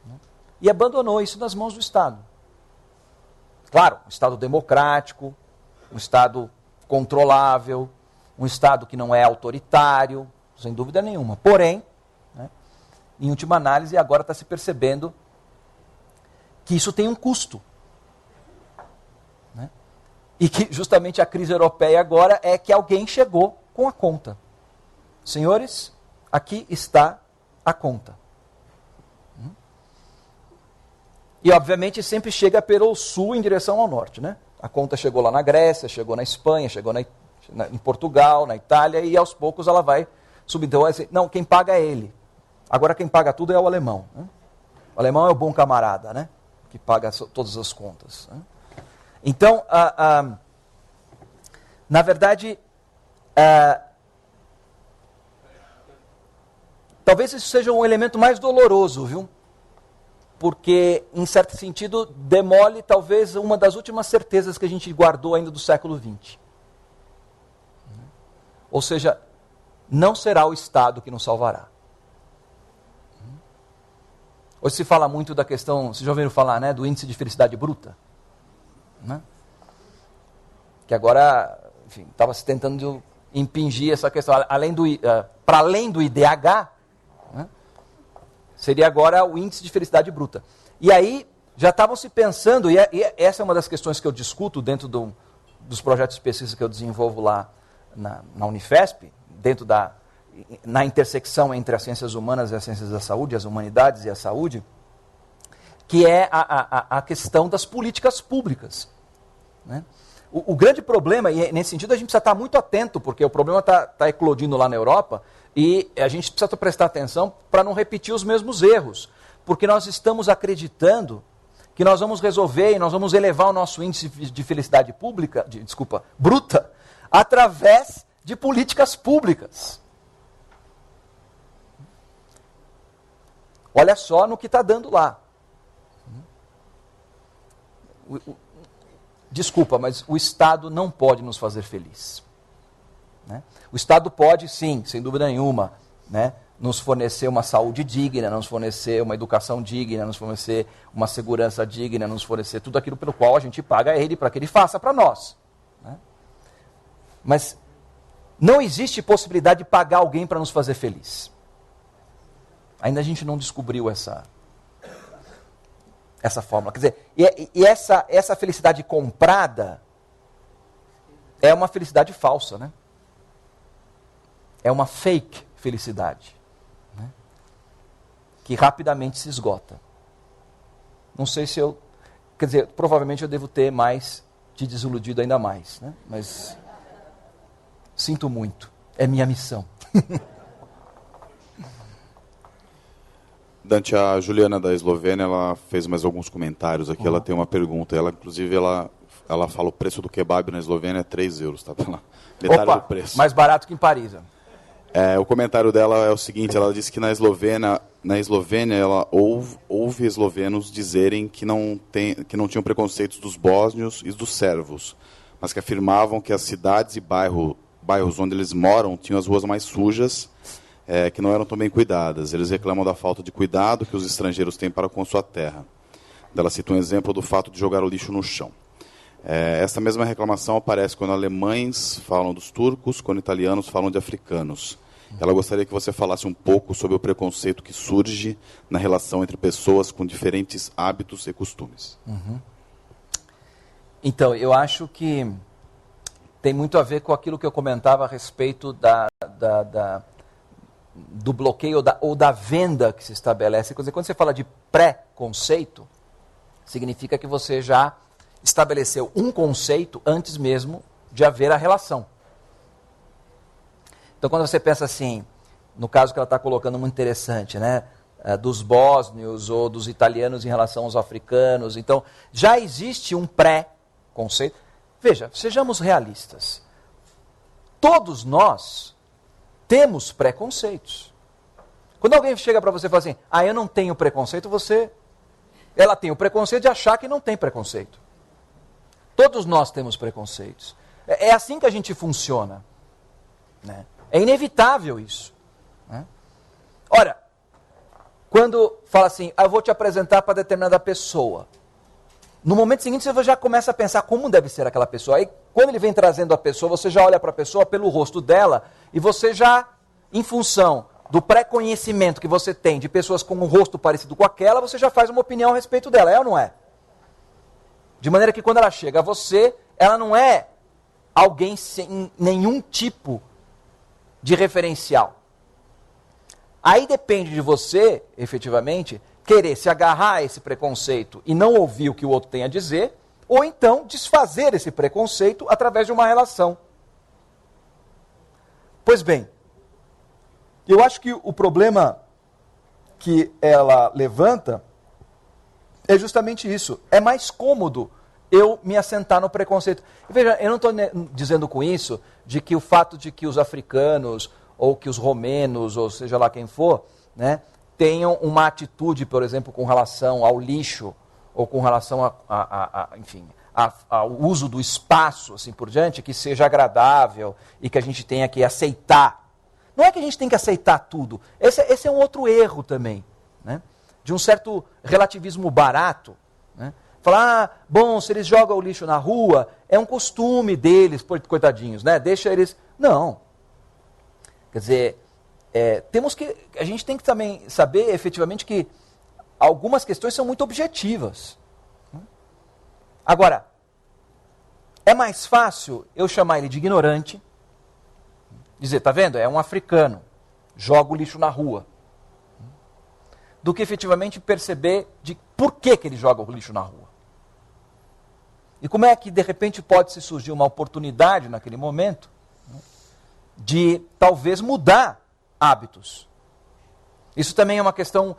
né, e abandonou isso nas mãos do Estado. Claro, um Estado democrático, um Estado controlável, um Estado que não é autoritário, sem dúvida nenhuma. Porém, né, em última análise, agora está se percebendo que isso tem um custo. Né? E que justamente a crise europeia agora é que alguém chegou com a conta. Senhores, aqui está a conta. E obviamente sempre chega pelo sul em direção ao norte, né? A conta chegou lá na Grécia, chegou na Espanha, chegou em Portugal, na Itália, e aos poucos ela vai subir. Então, não, quem paga é ele. Agora quem paga tudo é o alemão. Né? O alemão é o bom camarada, né? Que paga todas as contas. Né? Então, na verdade, talvez isso seja um elemento mais doloroso, viu? Porque, em certo sentido, demole talvez uma das últimas certezas que a gente guardou ainda do século XX. Ou seja, não será o Estado que nos salvará. Hoje se fala muito da questão, vocês já ouviram falar, né, do índice de felicidade bruta? Né? Que agora, enfim, estava se tentando impingir essa questão, para além do IDH, né, seria agora o índice de felicidade bruta. E aí já estavam se pensando, e essa é uma das questões que eu discuto dentro dos projetos de pesquisa que eu desenvolvo lá na Unifesp, na intersecção entre as ciências humanas e as ciências da saúde, as humanidades e a saúde, que é a questão das políticas públicas. Né? O grande problema, e nesse sentido a gente precisa estar muito atento, porque o problema está eclodindo lá na Europa, e a gente precisa prestar atenção para não repetir os mesmos erros, porque nós estamos acreditando que nós vamos resolver e nós vamos elevar o nosso índice de felicidade bruta, através de políticas públicas. Olha só no que está dando lá. Desculpa, mas o Estado não pode nos fazer feliz. Né? O Estado pode, sim, sem dúvida nenhuma, né, nos fornecer uma saúde digna, nos fornecer uma educação digna, nos fornecer uma segurança digna, nos fornecer tudo aquilo pelo qual a gente paga a ele para que ele faça para nós. Né? Mas não existe possibilidade de pagar alguém para nos fazer feliz. Ainda a gente não descobriu essa fórmula. Quer dizer, essa felicidade comprada é uma felicidade falsa, né? É uma fake felicidade, né? Que rapidamente se esgota. Não sei se quer dizer, provavelmente eu devo ter te desiludido ainda mais, né? Mas sinto muito, é minha missão. Dante, a Juliana da Eslovênia, ela fez mais alguns comentários aqui, ela tem uma pergunta, inclusive ela fala o preço do kebab na Eslovênia é 3 euros, tá? Metade do preço. Mais barato que em Paris. O comentário dela é o seguinte, ela disse que na Eslovênia ela ouve eslovenos dizerem que não tinham preconceitos dos bósnios e dos sérvios, mas que afirmavam que as cidades e bairros onde eles moram tinham as ruas mais sujas, que não eram tão bem cuidadas. Eles reclamam da falta de cuidado que os estrangeiros têm para com sua terra. Ela cita um exemplo do fato de jogar o lixo no chão. Essa mesma reclamação aparece quando alemães falam dos turcos, quando italianos falam de africanos. Ela gostaria que você falasse um pouco sobre o preconceito que surge na relação entre pessoas com diferentes hábitos e costumes. Então, eu acho que tem muito a ver com aquilo que eu comentava a respeito do bloqueio ou da venda que se estabelece. Quer dizer, quando você fala de pré-conceito, significa que você já estabeleceu um conceito antes mesmo de haver a relação. Então, quando você pensa assim, no caso que ela está colocando muito interessante, né, dos bósnios ou dos italianos em relação aos africanos, então já existe um pré-conceito. Veja, sejamos realistas. Todos nós temos preconceitos. Quando alguém chega para você e fala assim, eu não tenho preconceito, ela tem o preconceito de achar que não tem preconceito. Todos nós temos preconceitos. É assim que a gente funciona, né? É inevitável isso, né? Ora, quando fala assim, eu vou te apresentar para determinada pessoa, no momento seguinte você já começa a pensar como deve ser aquela pessoa. Aí quando ele vem trazendo a pessoa, você já olha para a pessoa pelo rosto dela e você já, em função do pré-conhecimento que você tem de pessoas com um rosto parecido com aquela, você já faz uma opinião a respeito dela, é ou não é? De maneira que quando ela chega a você, ela não é alguém sem nenhum tipo de referencial. Aí depende de você, efetivamente, querer se agarrar a esse preconceito e não ouvir o que o outro tem a dizer, ou então desfazer esse preconceito através de uma relação. Pois bem, eu acho que o problema que ela levanta é justamente isso. É mais cômodo eu me assentar no preconceito. E veja, eu não estou dizendo com isso de que o fato de que os africanos, ou que os romenos, ou seja lá quem for, né, tenham uma atitude, por exemplo, com relação ao lixo, ou com relação ao uso do espaço, assim por diante, que seja agradável e que a gente tenha que aceitar. Não é que a gente tem que aceitar tudo. Esse é um outro erro também, né? De um certo relativismo barato, né? Falar, bom, se eles jogam o lixo na rua, é um costume deles, coitadinhos, né? Deixa eles... Não. Quer dizer, a gente tem que também saber efetivamente que algumas questões são muito objetivas. Agora, é mais fácil eu chamar ele de ignorante, dizer, tá vendo? É um africano, joga o lixo na rua, do que efetivamente perceber de por que ele joga o lixo na rua. E como é que, de repente, pode se surgir uma oportunidade naquele momento, né, de talvez mudar hábitos. Isso também é uma questão,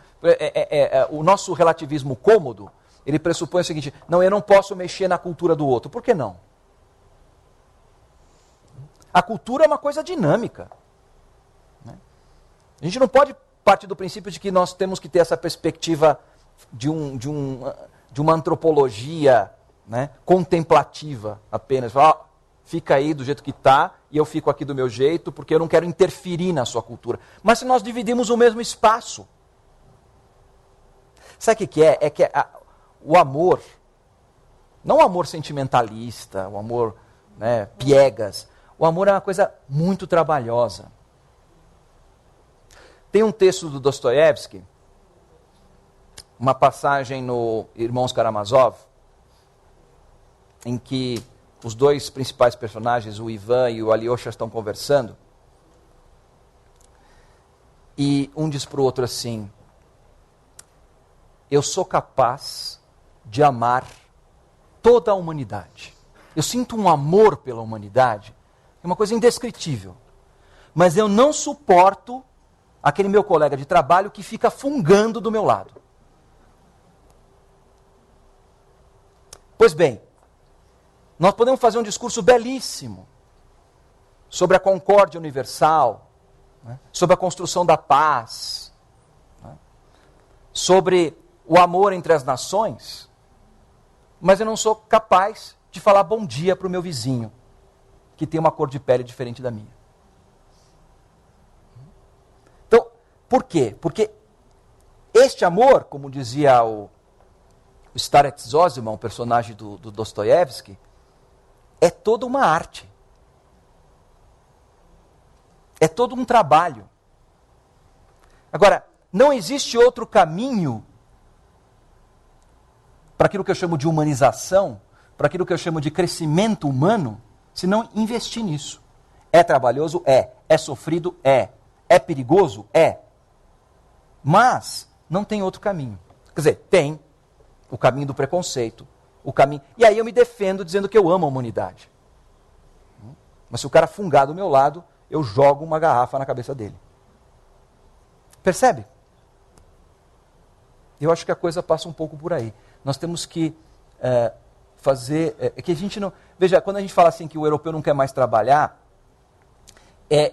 o nosso relativismo cômodo, ele pressupõe o seguinte, não, eu não posso mexer na cultura do outro. Por que não? A cultura é uma coisa dinâmica, né? A gente não pode partir do princípio de que nós temos que ter essa perspectiva de uma antropologia, né, contemplativa apenas. Fica aí do jeito que está e eu fico aqui do meu jeito porque eu não quero interferir na sua cultura. Mas se nós dividimos o mesmo espaço, sabe o que é? É que o amor, não o amor sentimentalista, o amor, né, piegas, o amor é uma coisa muito trabalhosa. Tem um texto do Dostoiévski, uma passagem no Irmãos Karamazov, em que os dois principais personagens, o Ivan e o Alyosha, estão conversando. E um diz para o outro assim, eu sou capaz de amar toda a humanidade. Eu sinto um amor pela humanidade, é uma coisa indescritível. Mas eu não suporto aquele meu colega de trabalho que fica fungando do meu lado. Pois bem, nós podemos fazer um discurso belíssimo sobre a concórdia universal, né, sobre a construção da paz, né, sobre o amor entre as nações, mas eu não sou capaz de falar bom dia para o meu vizinho, que tem uma cor de pele diferente da minha. Então, por quê? Porque este amor, como dizia o Starek Zosima, um personagem do Dostoiévski, é toda uma arte. É todo um trabalho. Agora, não existe outro caminho para aquilo que eu chamo de humanização, para aquilo que eu chamo de crescimento humano, se não investir nisso. É trabalhoso? É. É sofrido? É. É perigoso? É. Mas não tem outro caminho. Quer dizer, tem o caminho do preconceito, o caminho... E aí eu me defendo dizendo que eu amo a humanidade. Mas se o cara fungar do meu lado, eu jogo uma garrafa na cabeça dele. Percebe? Eu acho que a coisa passa um pouco por aí. Nós temos que fazer... que a gente não... Veja, quando a gente fala assim que o europeu não quer mais trabalhar,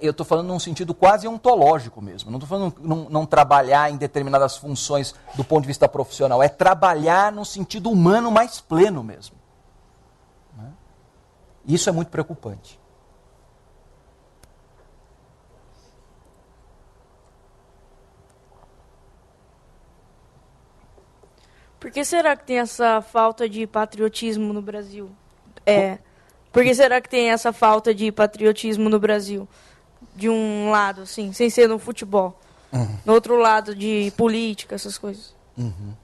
eu estou falando num sentido quase ontológico mesmo. Não estou falando não trabalhar em determinadas funções do ponto de vista profissional. É trabalhar no sentido humano mais pleno mesmo. Né? Isso é muito preocupante. Por que será que tem essa falta de patriotismo no Brasil? Por que será que tem essa falta de patriotismo no Brasil? De um lado, assim, sem ser no futebol. Uhum. No outro lado, de política, essas coisas. Uhum.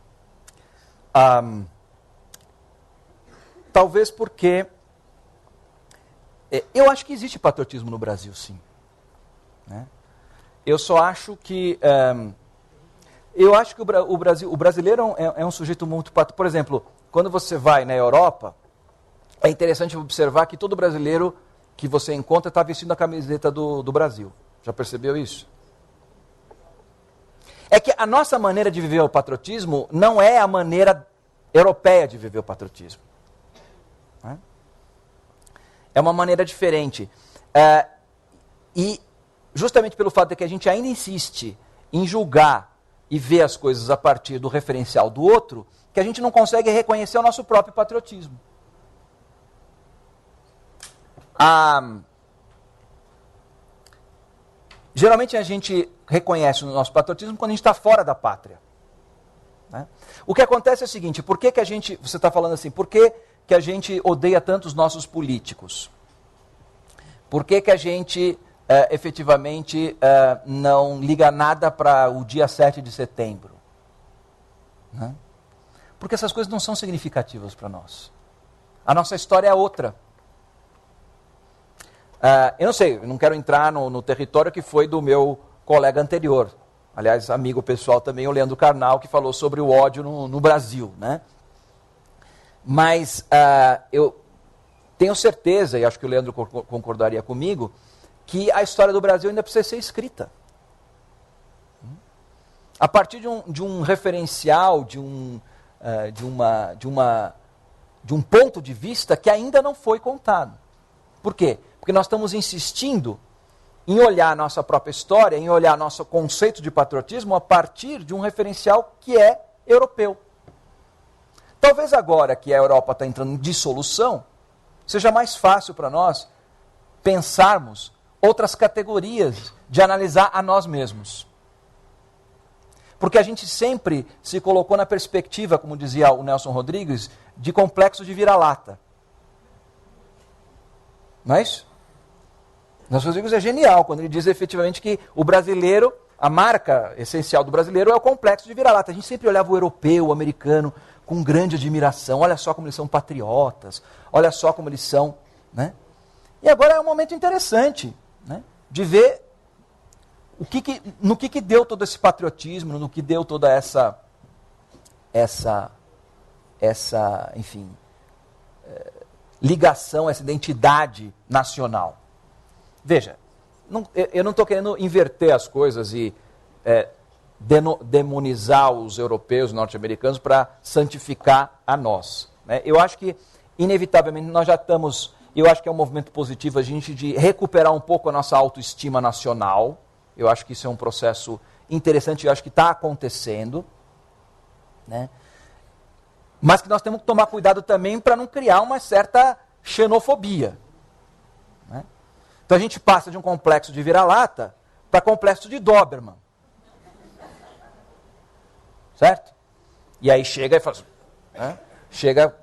Talvez porque... eu acho que existe patriotismo no Brasil, sim. Né? Eu só acho que... eu acho que o brasileiro é um sujeito muito patriota. Por exemplo, quando você vai na Europa, é interessante observar que todo brasileiro que você encontra está vestindo a camiseta do Brasil. Já percebeu isso? É que a nossa maneira de viver o patriotismo não é a maneira europeia de viver o patriotismo. Né? É uma maneira diferente. E justamente pelo fato de que a gente ainda insiste em julgar e ver as coisas a partir do referencial do outro, que a gente não consegue reconhecer o nosso próprio patriotismo. Geralmente a gente reconhece o nosso patriotismo quando a gente está fora da pátria. Né? O que acontece é o seguinte, por que a gente, você está falando assim, por que a gente odeia tanto os nossos políticos? Por que a gente efetivamente não liga nada para o dia 7 de setembro? Né? Porque essas coisas não são significativas para nós. A nossa história é outra. Eu não sei, eu não quero entrar no território que foi do meu colega anterior. Aliás, amigo pessoal também, o Leandro Carnal, que falou sobre o ódio no Brasil. Né? Mas eu tenho certeza, e acho que o Leandro concordaria comigo, que a história do Brasil ainda precisa ser escrita. A partir de um referencial, de um ponto de vista que ainda não foi contado. Por quê? Porque nós estamos insistindo em olhar a nossa própria história, em olhar nosso conceito de patriotismo a partir de um referencial que é europeu. Talvez agora que a Europa está entrando em dissolução, seja mais fácil para nós pensarmos outras categorias de analisar a nós mesmos. Porque a gente sempre se colocou na perspectiva, como dizia o Nelson Rodrigues, de complexo de vira-lata. Não é isso? Nelson Rodrigues é genial quando ele diz efetivamente que o brasileiro, a marca essencial do brasileiro é o complexo de vira-lata. A gente sempre olhava o europeu, o americano, com grande admiração. Olha só como eles são patriotas, olha só como eles são. Né? E agora é um momento interessante, né, de ver no que deu todo esse patriotismo, no que deu toda essa enfim, ligação, essa identidade nacional. Veja, eu não estou querendo inverter as coisas e demonizar os europeus, norte-americanos, para santificar a nós. Né? Eu acho que, inevitavelmente, nós já estamos... Eu acho que é um movimento positivo a gente de recuperar um pouco a nossa autoestima nacional. Eu acho que isso é um processo interessante, eu acho que está acontecendo. Né? mas que nós temos que tomar cuidado também para não criar uma certa xenofobia. Né? Então a gente passa de um complexo de vira-lata para complexo de Doberman. Certo? E aí chega e fala assim, né? Chega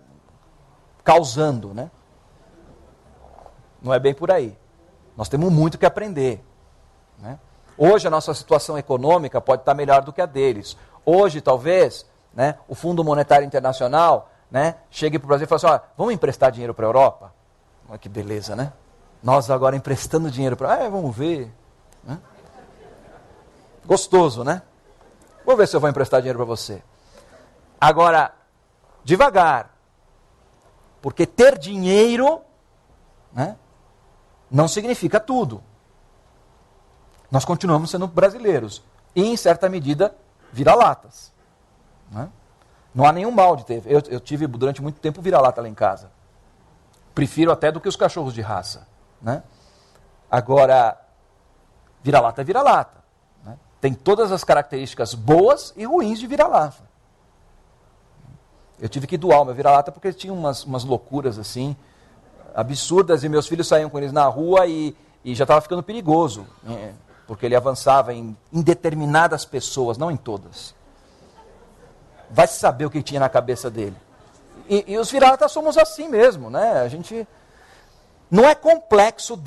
causando, né? Não é bem por aí. Nós temos muito que aprender. Né? Hoje a nossa situação econômica pode estar melhor do que a deles. Hoje, talvez, né, o Fundo Monetário Internacional, né, chegue para o Brasil e fale assim, vamos emprestar dinheiro para a Europa? Olha que beleza, né? Nós agora emprestando dinheiro para... vamos ver. Né? Gostoso, né? Vou ver se eu vou emprestar dinheiro para você. Agora, devagar. Porque ter dinheiro, né, não significa tudo. Nós continuamos sendo brasileiros. E, em certa medida, vira-latas. Né? Não há nenhum mal de ter. Eu tive durante muito tempo vira-lata lá em casa. Prefiro até do que os cachorros de raça. Né? Agora, vira-lata é vira-lata. Né? Tem todas as características boas e ruins de vira-lata. Eu tive que doar o meu vira-lata porque tinha umas loucuras assim, absurdas, e meus filhos saíam com eles na rua e já estava ficando perigoso, né? Porque ele avançava em determinadas pessoas, não em todas. Vai se saber o que tinha na cabeça dele. E os vira-latas somos assim mesmo, né? A gente não é complexo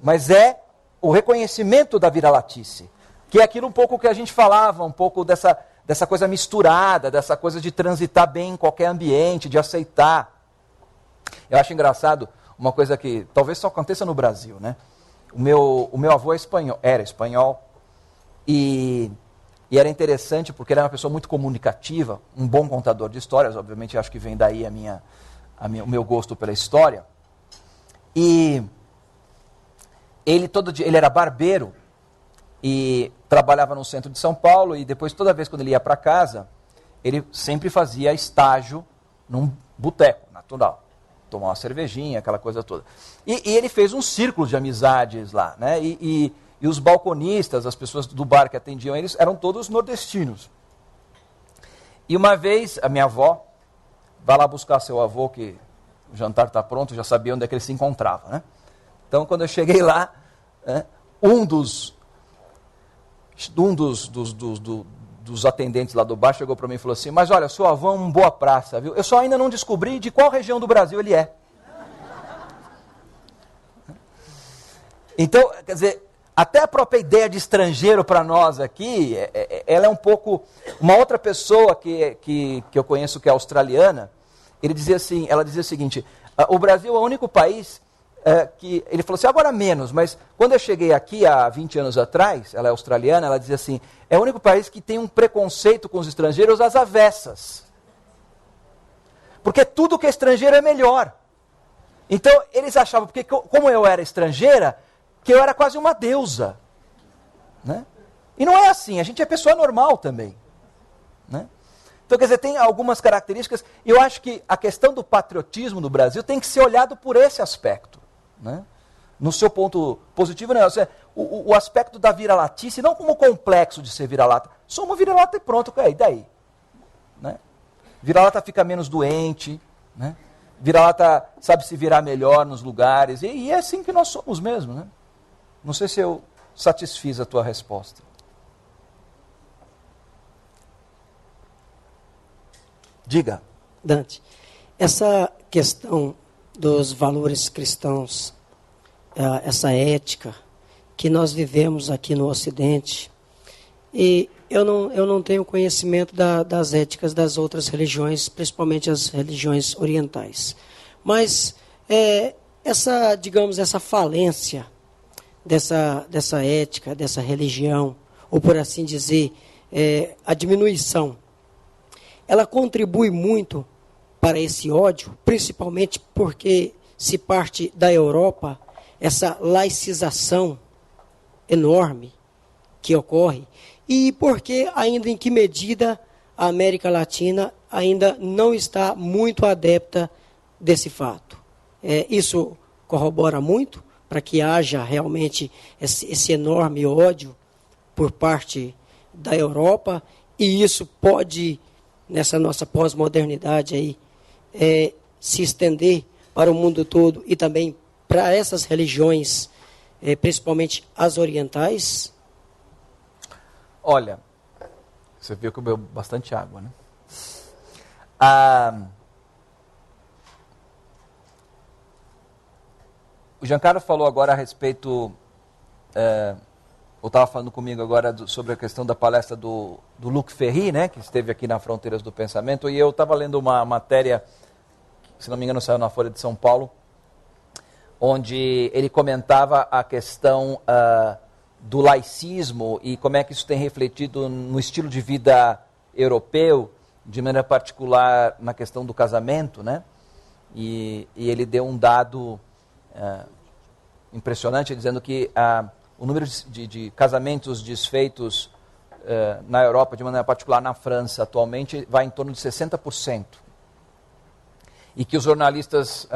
mas é o reconhecimento da vira-latice, que é aquilo um pouco que a gente falava, um pouco dessa coisa misturada, dessa coisa de transitar bem em qualquer ambiente, de aceitar. Eu acho engraçado uma coisa que talvez só aconteça no Brasil, né? O meu avô era espanhol, e era interessante porque ele era uma pessoa muito comunicativa, um bom contador de histórias, obviamente acho que vem daí o meu gosto pela história. E ele todo dia, ele era barbeiro e trabalhava no centro de São Paulo, e depois toda vez quando ele ia para casa, ele sempre fazia estágio num boteco natural. Tomar uma cervejinha, aquela coisa toda. E ele fez um círculo de amizades lá, né? E os balconistas, as pessoas do bar que atendiam eles, eram todos nordestinos. E uma vez, a minha avó vai lá buscar seu avô, que o jantar está pronto, já sabia onde é que ele se encontrava, né? Então, quando eu cheguei lá, né, um dos atendentes lá do bar chegou para mim e falou assim, mas olha, seu avô é um boa praça, viu? Eu só ainda não descobri de qual região do Brasil ele é. Então, quer dizer, até a própria ideia de estrangeiro para nós aqui, ela é um pouco... Uma outra pessoa que eu conheço que é australiana, ela dizia o seguinte, o Brasil é o único país que... Ele falou assim, agora menos, mas quando eu cheguei aqui há 20 anos atrás, ela é australiana, ela dizia assim, é o único país que tem um preconceito com os estrangeiros às avessas. Porque tudo que é estrangeiro é melhor. Então, eles achavam, porque como eu era estrangeira, que eu era quase uma deusa. Né? E não é assim, a gente é pessoa normal também. Né? Então, quer dizer, tem algumas características, e eu acho que a questão do patriotismo no Brasil tem que ser olhado por esse aspecto. Né? No seu ponto positivo, né? O aspecto da vira-latice, não como complexo de ser vira-lata. Somos vira-lata e pronto, e daí? Né? Vira-lata fica menos doente, né? Vira-lata sabe se virar melhor nos lugares, e é assim que nós somos mesmo. Né? Não sei se eu satisfiz a tua resposta. Diga. Dante, essa questão dos valores cristãos, essa ética que nós vivemos aqui no Ocidente, e eu não tenho conhecimento das éticas das outras religiões, principalmente as religiões orientais. Mas essa falência dessa ética, dessa religião, ou por assim dizer, a diminuição, ela contribui muito para esse ódio, principalmente porque se parte da Europa, essa laicização enorme que ocorre, e porque ainda em que medida a América Latina ainda não está muito adepta desse fato. Isso corrobora muito para que haja realmente esse enorme ódio por parte da Europa, e isso pode nessa nossa pós-modernidade aí, se estender para o mundo todo e também para essas religiões, principalmente as orientais? Olha, você viu que eu bebo bastante água, né? O Giancarlo falou agora a respeito, ou estava falando comigo agora sobre a questão da palestra do Luc Ferry, né, que esteve aqui na Fronteiras do Pensamento, e eu estava lendo uma matéria, se não me engano saiu na Folha de São Paulo, onde ele comentava a questão do laicismo e como é que isso tem refletido no estilo de vida europeu, de maneira particular na questão do casamento, né? E ele deu um dado impressionante, dizendo que o número de casamentos desfeitos na Europa, de maneira particular na França, atualmente vai em torno de 60%. E que os jornalistas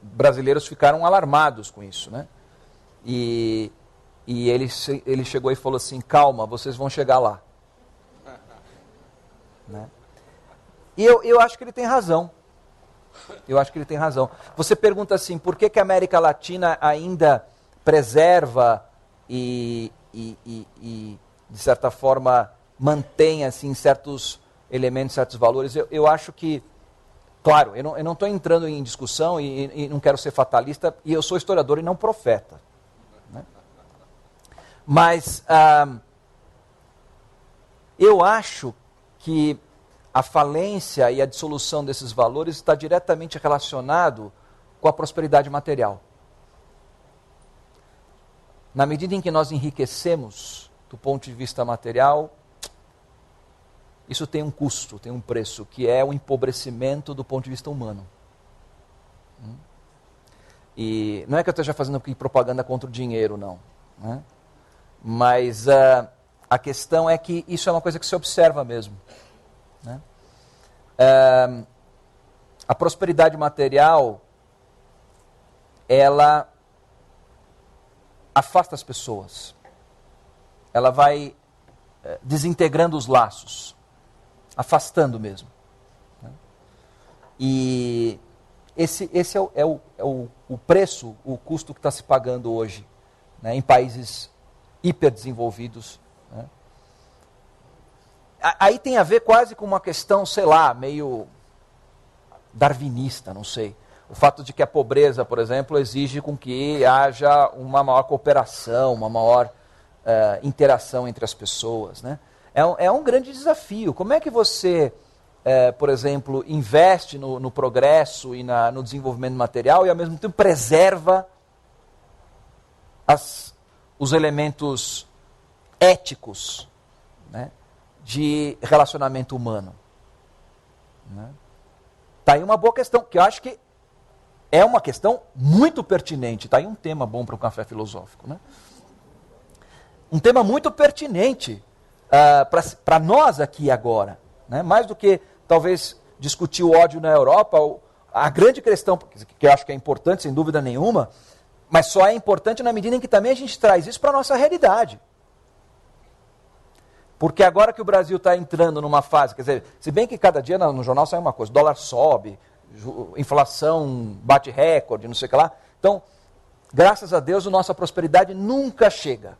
brasileiros ficaram alarmados com isso, né? E ele chegou e falou assim: calma, vocês vão chegar lá. Né? E eu acho que ele tem razão. Eu acho que ele tem razão. Você pergunta assim, por que a América Latina ainda preserva e de certa forma, mantém assim, certos elementos, certos valores? Eu acho que, claro, eu não estou entrando em discussão e não quero ser fatalista, e eu sou historiador e não profeta. Né? Mas eu acho que a falência e a dissolução desses valores está diretamente relacionado com a prosperidade material. Na medida em que nós enriquecemos do ponto de vista material, isso tem um custo, tem um preço, que é o empobrecimento do ponto de vista humano. E não é que eu esteja fazendo aqui propaganda contra o dinheiro, não. Né? Mas a questão é que isso é uma coisa que se observa mesmo. Né? A prosperidade material, ela afasta as pessoas. Ela vai desintegrando os laços, afastando mesmo. Né? E esse é o preço, o custo que está se pagando hoje, né, em países hiperdesenvolvidos. Né? Aí tem a ver quase com uma questão, sei lá, meio darwinista, não sei. O fato de que a pobreza, por exemplo, exige com que haja uma maior cooperação, uma maior interação entre as pessoas. Né? É um grande desafio. Como é que você, por exemplo, investe no progresso e no desenvolvimento material e, ao mesmo tempo, preserva os elementos éticos, né, de relacionamento humano? Né? Tá aí uma boa questão, que eu acho que é uma questão muito pertinente. Está aí um tema bom para um café filosófico. Né? Um tema muito pertinente para nós aqui agora. Né? Mais do que, talvez, discutir o ódio na Europa, a grande questão, que eu acho que é importante, sem dúvida nenhuma, mas só é importante na medida em que também a gente traz isso para a nossa realidade. Porque agora que o Brasil está entrando numa fase, quer dizer, se bem que cada dia no jornal sai uma coisa, o dólar sobe, inflação bate recorde, não sei o que lá. Então, graças a Deus, a nossa prosperidade nunca chega.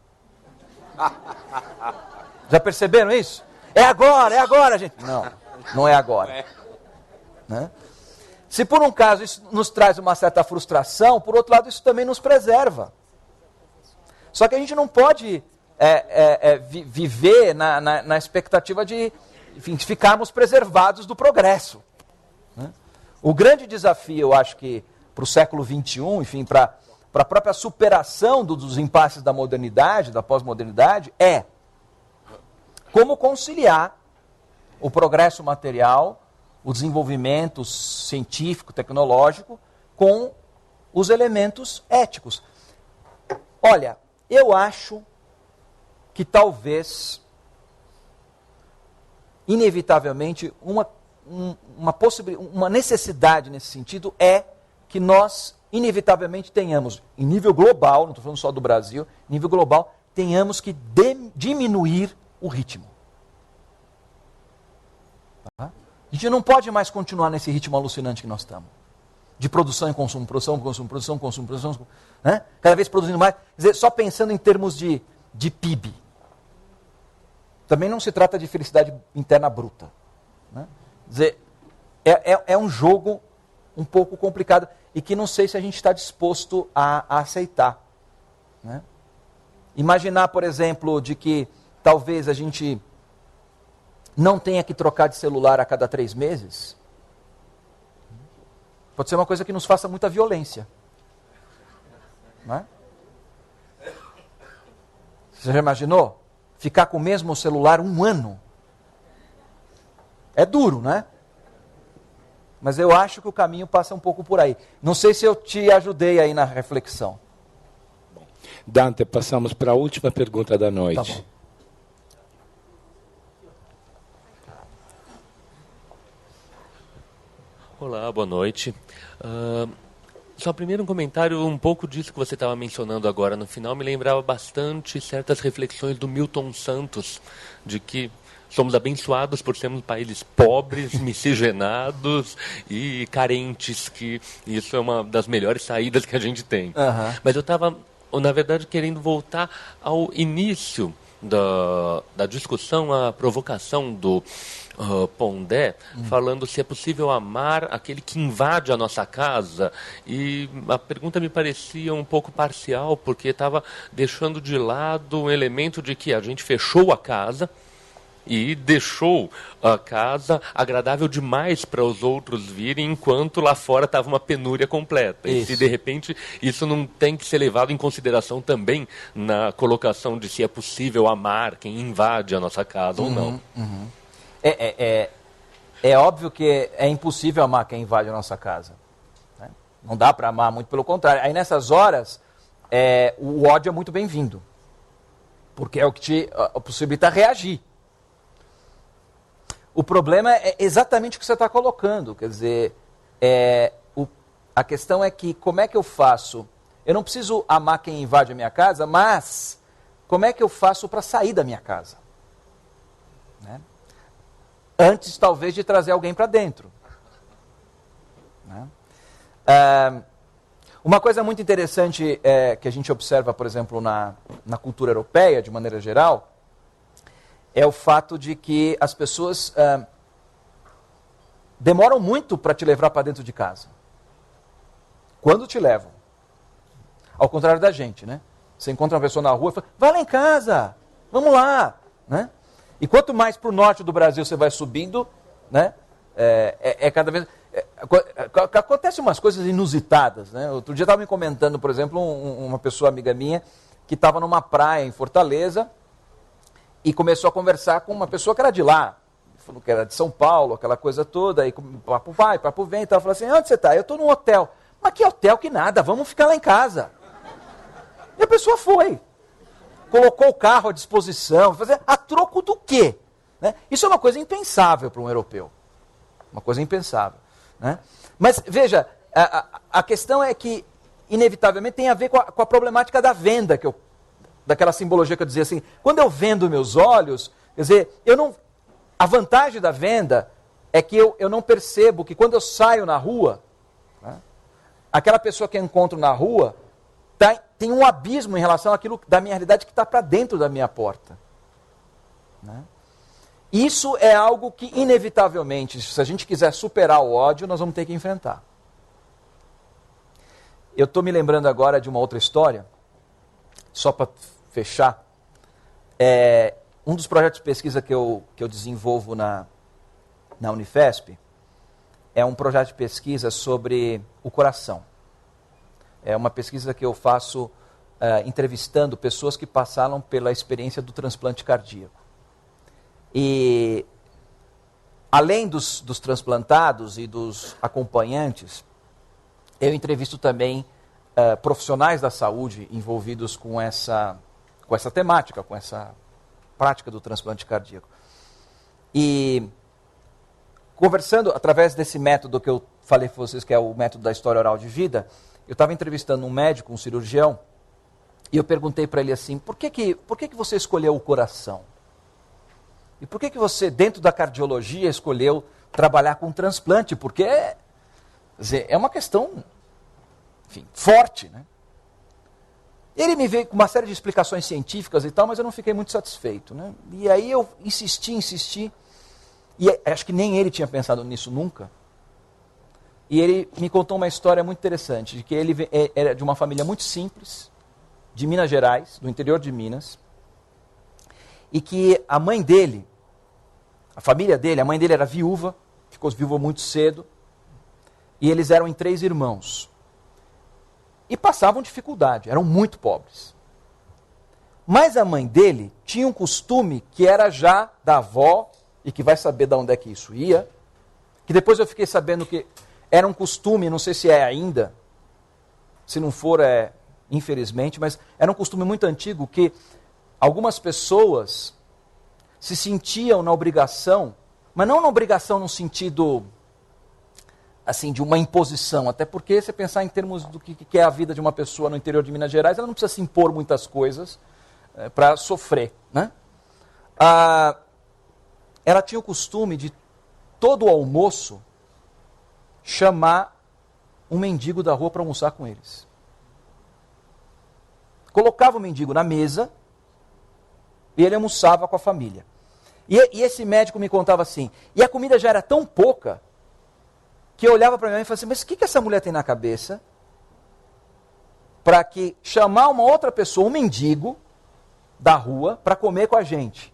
Já perceberam isso? É agora, gente. Não, não é agora. Né? Se por um caso isso nos traz uma certa frustração, por outro lado isso também nos preserva. Só que a gente não pode viver na expectativa de, enfim, de ficarmos preservados do progresso. Né? O grande desafio, eu acho que para o século XXI, enfim, para a própria superação dos impasses da modernidade, da pós-modernidade, é como conciliar o progresso material, o desenvolvimento científico, tecnológico, com os elementos éticos. Olha, eu acho que talvez, inevitavelmente, uma necessidade nesse sentido é que nós, inevitavelmente, tenhamos, em nível global, não estou falando só do Brasil, em nível global, tenhamos que diminuir o ritmo. A gente não pode mais continuar nesse ritmo alucinante que nós estamos. De produção e consumo, produção, consumo, produção, consumo, produção, né? Cada vez produzindo mais. Quer dizer, só pensando em termos de PIB. Também não se trata de felicidade interna bruta. Né? Quer dizer, é um jogo um pouco complicado e que não sei se a gente está disposto a aceitar. Né? Imaginar, por exemplo, de que talvez a gente não tenha que trocar de celular a cada 3 meses, pode ser uma coisa que nos faça muita violência. Não é? Você já imaginou? Ficar com o mesmo celular 1 ano? É duro, né? Mas eu acho que o caminho passa um pouco por aí. Não sei se eu te ajudei aí na reflexão. Dante, passamos para a última pergunta da noite. Tá bom. Olá, boa noite. Só primeiro um comentário, um pouco disso que você estava mencionando agora no final, me lembrava bastante certas reflexões do Milton Santos, de que somos abençoados por sermos países pobres, miscigenados e carentes, que isso é uma das melhores saídas que a gente tem. Mas eu estava, na verdade, querendo voltar ao início da discussão, a provocação do Pondé, falando se é possível amar aquele que invade a nossa casa. E a pergunta me parecia um pouco parcial, porque estava deixando de lado o elemento de que a gente fechou a casa e deixou a casa agradável demais para os outros virem, enquanto lá fora estava uma penúria completa. Isso. E se de repente isso não tem que ser levado em consideração também na colocação de se é possível amar quem invade a nossa casa ou não. É óbvio que é impossível amar quem invade a nossa casa. Né? Não dá para amar, muito pelo contrário. Aí nessas horas, o ódio é muito bem-vindo. Porque é o que te possibilita reagir. O problema é exatamente o que você está colocando. Quer dizer, a questão é que como é que eu faço? Eu não preciso amar quem invade a minha casa, mas como é que eu faço para sair da minha casa? Né? Antes, talvez, de trazer alguém para dentro. Né? Uma coisa muito interessante que a gente observa, por exemplo, na cultura europeia, de maneira geral, é o fato de que as pessoas demoram muito para te levar para dentro de casa. Quando te levam. Ao contrário da gente, né? Você encontra uma pessoa na rua e fala, vai lá em casa, vamos lá, né? E quanto mais para o norte do Brasil você vai subindo, né, cada vez... acontecem umas coisas inusitadas. Né? Outro dia estava me comentando, por exemplo, uma pessoa amiga minha que estava numa praia em Fortaleza e começou a conversar com uma pessoa que era de lá. Falou que era de São Paulo, aquela coisa toda. Aí papo vai, papo vem. Então, falou assim, onde você está? Eu estou num hotel. Mas que hotel que nada, vamos ficar lá em casa. E a pessoa foi. Colocou o carro à disposição, fazer a troco do quê? Né? Isso é uma coisa impensável para um europeu. Uma coisa impensável. Né? Mas, veja, a questão é que, inevitavelmente, tem a ver com a problemática da venda, daquela simbologia que eu dizia assim, quando eu vendo meus olhos, quer dizer, a vantagem da venda é que eu não percebo que quando eu saio na rua, né, aquela pessoa que eu encontro na rua, tem um abismo em relação àquilo da minha realidade que está para dentro da minha porta. Né? Isso é algo que, inevitavelmente, se a gente quiser superar o ódio, nós vamos ter que enfrentar. Eu estou me lembrando agora de uma outra história, só para fechar. Um dos projetos de pesquisa que eu desenvolvo na Unifesp é um projeto de pesquisa sobre o coração. É uma pesquisa que eu faço entrevistando pessoas que passaram pela experiência do transplante cardíaco. E, além dos transplantados e dos acompanhantes, eu entrevisto também profissionais da saúde envolvidos com essa temática, com essa prática do transplante cardíaco. E, conversando através desse método que eu falei para vocês, que é o método da história oral de vida, eu estava entrevistando um médico, um cirurgião, e eu perguntei para ele assim, por que você escolheu o coração? E por que você, dentro da cardiologia, escolheu trabalhar com transplante, porque quer dizer, é uma questão, enfim, forte, né? Ele me veio com uma série de explicações científicas e tal, mas eu não fiquei muito satisfeito, né? E aí eu insisti, e acho que nem ele tinha pensado nisso nunca. E ele me contou uma história muito interessante, de que ele era de uma família muito simples, de Minas Gerais, do interior de Minas, e que a mãe dele, a família dele, a mãe dele era viúva, ficou viúva muito cedo, e eles eram em 3 irmãos. E passavam dificuldade, eram muito pobres. Mas a mãe dele tinha um costume que era já da avó, e que vai saber de onde é que isso ia, que depois eu fiquei sabendo que era um costume, não sei se é ainda, se não for é infelizmente, mas era um costume muito antigo que algumas pessoas se sentiam na obrigação, mas não na obrigação no sentido assim, de uma imposição, até porque você pensar em termos do que é a vida de uma pessoa no interior de Minas Gerais, ela não precisa se impor muitas coisas para sofrer, né? Ela tinha o costume de, todo o almoço, chamar um mendigo da rua para almoçar com eles. Colocava o mendigo na mesa e ele almoçava com a família. E esse médico me contava assim, e a comida já era tão pouca, que eu olhava para minha mãe e falava assim, mas o que essa mulher tem na cabeça para que chamar uma outra pessoa, um mendigo da rua, para comer com a gente?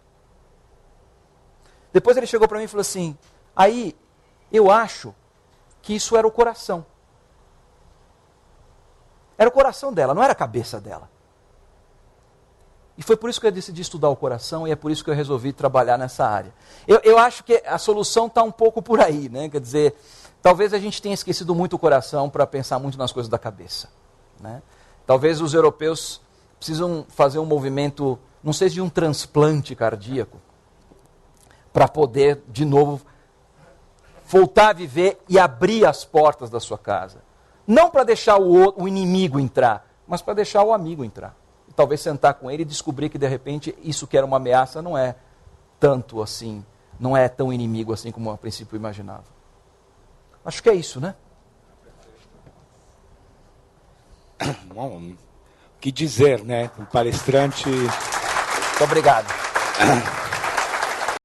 Depois ele chegou para mim e falou assim, aí eu acho que isso era o coração. Era o coração dela, não era a cabeça dela. E foi por isso que eu decidi estudar o coração e é por isso que eu resolvi trabalhar nessa área. Eu acho que a solução está um pouco por aí, né? Quer dizer, talvez a gente tenha esquecido muito o coração para pensar muito nas coisas da cabeça, né? Talvez os europeus precisam fazer um movimento, não sei se de um transplante cardíaco, para poder, de novo, voltar a viver e abrir as portas da sua casa. Não para deixar o inimigo entrar, mas para deixar o amigo entrar. E talvez sentar com ele e descobrir que, de repente, isso que era uma ameaça não é tanto assim, não é tão inimigo assim como a princípio imaginava. Acho que é isso, né? Bom, o que dizer, né? Um palestrante... Muito obrigado.